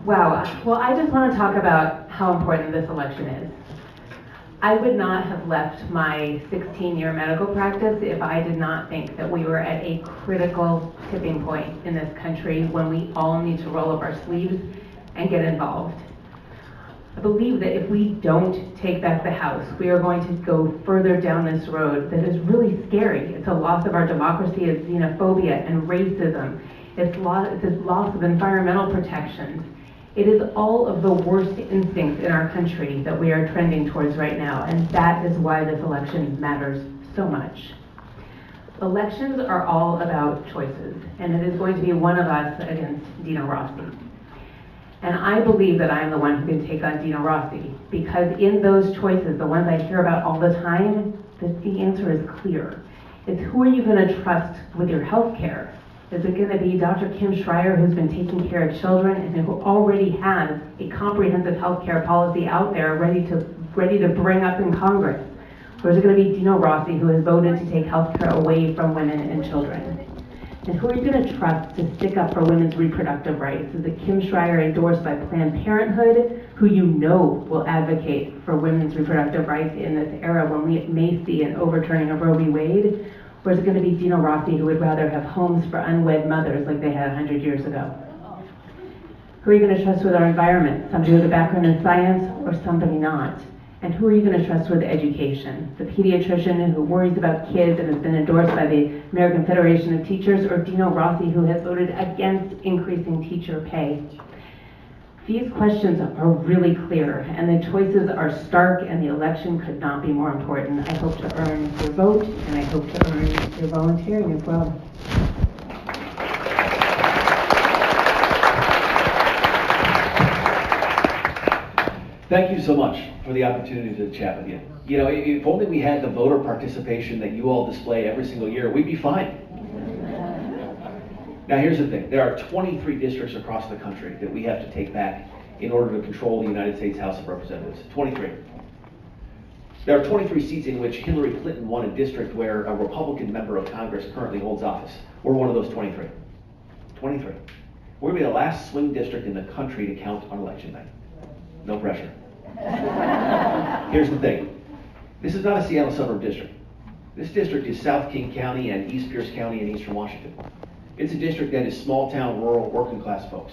Wow. Well, I just want to talk about how important this election is. I would not have left my 16-year medical practice if I did not think that we were at a critical tipping point in this country when we all need to roll up our sleeves and get involved. I believe that if we don't take back the House, we are going to go further down this road that is really scary. It's a loss of our democracy, it's xenophobia and racism. It's loss of environmental protections. It is all of the worst instincts in our country that we are trending towards right now, and that is why this election matters so much. Elections are all about choices, and it is going to be one of us against Dino Rossi. And I believe that I am the one who can take on Dino Rossi, because in those choices, the ones I hear about all the time, the answer is clear. It's who are you going to trust with your health care? Is it going to be Dr. Kim Schreier, who's been taking care of children and who already has a comprehensive health care policy out there ready to bring up in Congress? Or is it going to be Dino Rossi, who has voted to take health care away from women and children? And who are you going to trust to stick up for women's reproductive rights? Is it Kim Schreier, endorsed by Planned Parenthood, who you know will advocate for women's reproductive rights in this era when we may see an overturning of Roe v. Wade? Or is it going to be Dino Rossi, who would rather have homes for unwed mothers like they had 100 years ago? Who are you going to trust with our environment? Somebody with a background in science or somebody not? And who are you going to trust with education? The pediatrician who worries about kids and has been endorsed by the American Federation of Teachers, or Dino Rossi, who has voted against increasing teacher pay? These questions are really clear, and the choices are stark, and the election could not be more important. I hope to earn your vote, and I hope to earn your volunteering as well. Thank you so much for the opportunity to chat with you. You know, if only we had the voter participation that you all display every single year, we'd be fine. Now here's the thing, there are 23 districts across the country that we have to take back in order to control the United States House of Representatives, 23. There are 23 seats in which Hillary Clinton won a district where a Republican member of Congress currently holds office. We're one of those 23. 23. We're gonna be the last swing district in the country to count on election night. No pressure. Here's the thing. This is not a Seattle suburb district. This district is South King County and East Pierce County in eastern Washington. It's a district that is small town, rural, working class folks.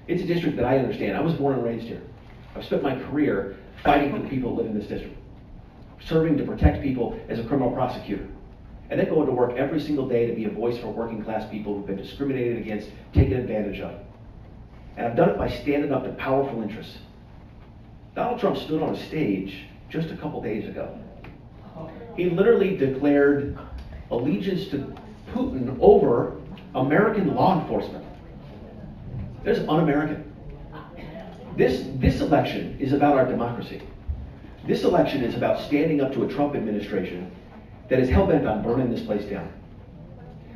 It's a district that I understand. I was born and raised here. I've spent my career fighting for the people who live in this district, serving to protect people as a criminal prosecutor, and then going to work every single day to be a voice for working class people who've been discriminated against, taken advantage of. And I've done it by standing up to powerful interests. Donald Trump stood on a stage just a couple days ago. He literally declared allegiance to Putin over American law enforcement. That's un-American. This election is about our democracy. This election is about standing up to a Trump administration that is hell-bent on burning this place down.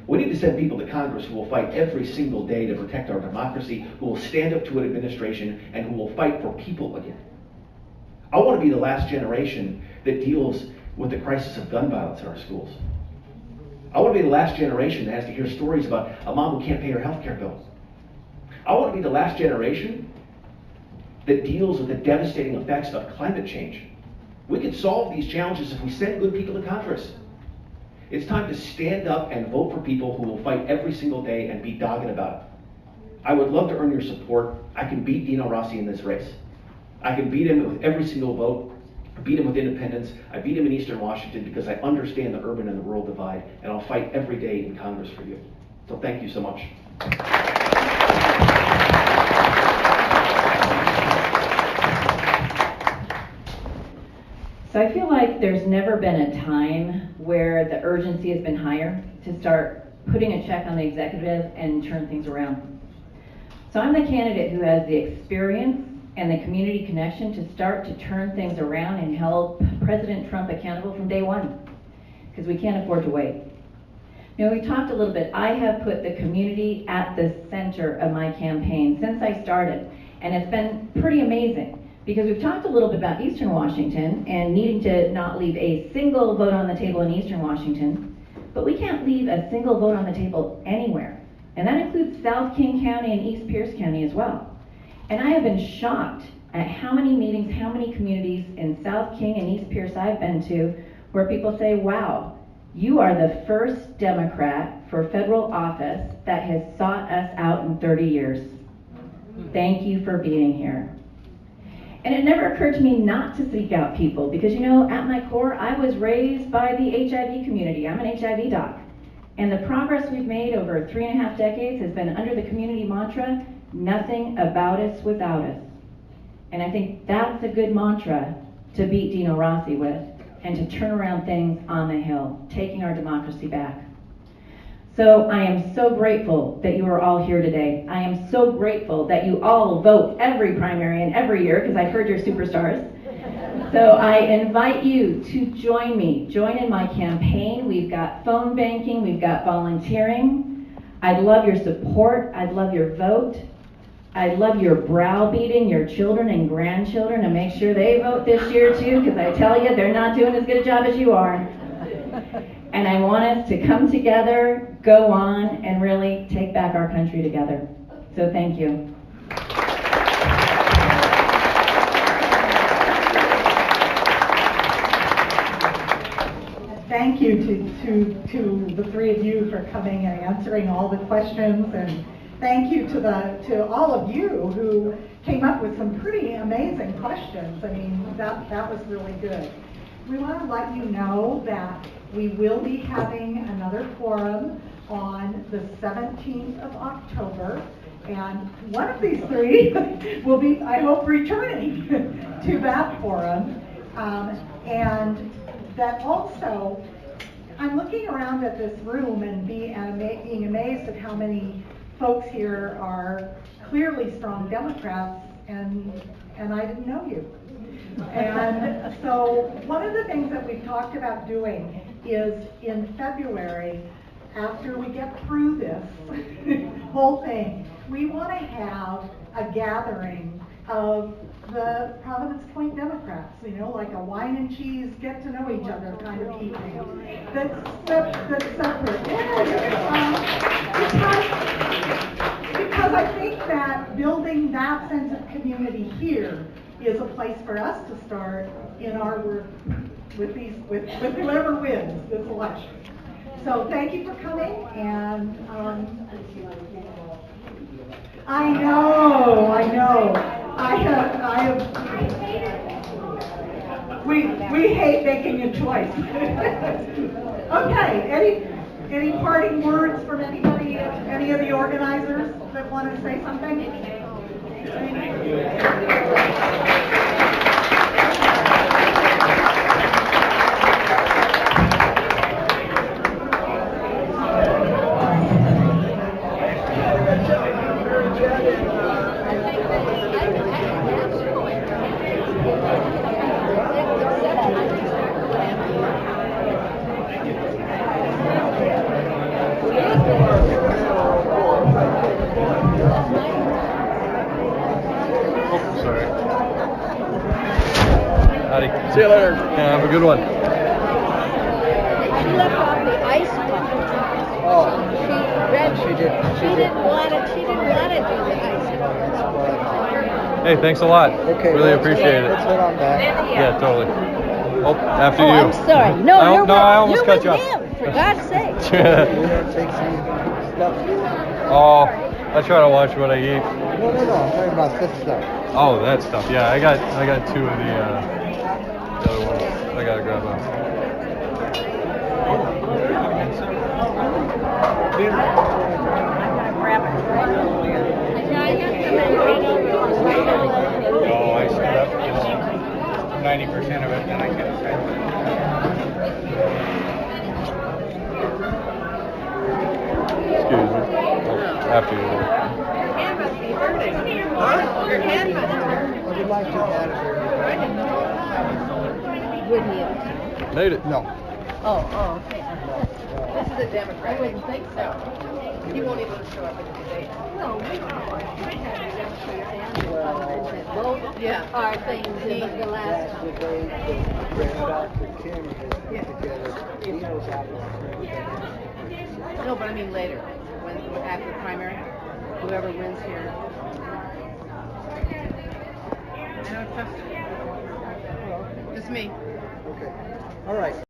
We need to send people to Congress who will fight every single day to protect our democracy, who will stand up to an administration, and who will fight for people again. I want to be the last generation that deals with the crisis of gun violence in our schools. I want to be the last generation that has to hear stories about a mom who can't pay her health care bill. I want to be the last generation that deals with the devastating effects of climate change. We can solve these challenges if we send good people to Congress. It's time to stand up and vote for people who will fight every single day and be dogged about it. I would love to earn your support. I can beat Dino Rossi in this race. I can beat him with every single vote. I beat him with independence. I beat him in Eastern Washington because I understand the urban and the rural divide, and I'll fight every day in Congress for you. So thank you so much. So I feel like there's never been a time where the urgency has been higher to start putting a check on the executive and turn things around. So I'm the candidate who has the experience and the community connection to start to turn things around and hold President Trump accountable from day one, because we can't afford to wait. You know, we talked a little bit. I have put the community at the center of my campaign since I started, and it's been pretty amazing. Because we've talked a little bit about Eastern Washington and needing to not leave a single vote on the table in Eastern Washington, but we can't leave a single vote on the table anywhere. And that includes South King County and East Pierce County as well. And I have been shocked at how many meetings, how many communities in South King and East Pierce I've been to where people say, wow, you are the first Democrat for federal office that has sought us out in 30 years. Thank you for being here. And it never occurred to me not to seek out people because, you know, at my core, I was raised by the HIV community. I'm an HIV doc. And the progress we've made over 3.5 decades has been under the community mantra, nothing about us without us. And I think that's a good mantra to beat Dino Rossi with and to turn around things on the Hill, taking our democracy back. So I am so grateful that you are all here today. I am so grateful that you all vote every primary and every year because I've heard you're superstars. So I invite you to join me. Join in my campaign. We've got phone banking. We've got volunteering. I'd love your support. I'd love your vote. I'd love your browbeating your children and grandchildren to make sure they vote this year too because I tell you, they're not doing as good a job as you are. And I want us to come together, go on, and really take back our country together. So thank you. Thank you to the three of you for coming and answering all the questions, and thank you to all of you who came up with some pretty amazing questions. I mean, that was really good. We want to let you know that we will be having another forum on the 17th of October, and one of these three will be, I hope, returning to that forum. And that also, I'm looking around at this room and being amazed at how many folks here are clearly strong Democrats, and I didn't know you. And so one of the things that we've talked about doing is in February, after we get through this whole thing, we want to have a gathering of the Providence Point Democrats, you know, like a wine and cheese, get to know each other kind of evening. That's separate. Because I think that building that sense of community here is a place for us to start in our work with whoever wins this election. So thank you for coming, and I have. We hate making a choice. Okay, any parting words from anybody, any of the organizers that want to say something? Sorry. Howdy. See you later. Yeah, have a good one. She left off the ice part. Oh. She didn't want to do the ice part. Hey, thanks a lot. Okay. Really appreciate Let's it. head on back. Yeah, totally. Oh, after Oh, you. I'm sorry. No, I you're almost cut with you off. him, for God's sake. We're gonna take some stuff. Oh, I try to watch what I eat. No. I'm talking about this stuff. Oh, that stuff. Yeah, I got two of the other ones. I gotta grab them. No, I set up 90% of it, then I get it. Excuse me. Oh, after you. Your hand must be hurting. I would like to add it. Wouldn't you? Made it. No. Oh, okay. This is a Democrat. I wouldn't think so. He won't even show up at the debate. No, we Yeah. are things in the last That's the day that Dr. Kim has put together. He knows how to. No, but I mean later, when after the primary, whoever wins here. I know it's tough. Just me. Okay. All right.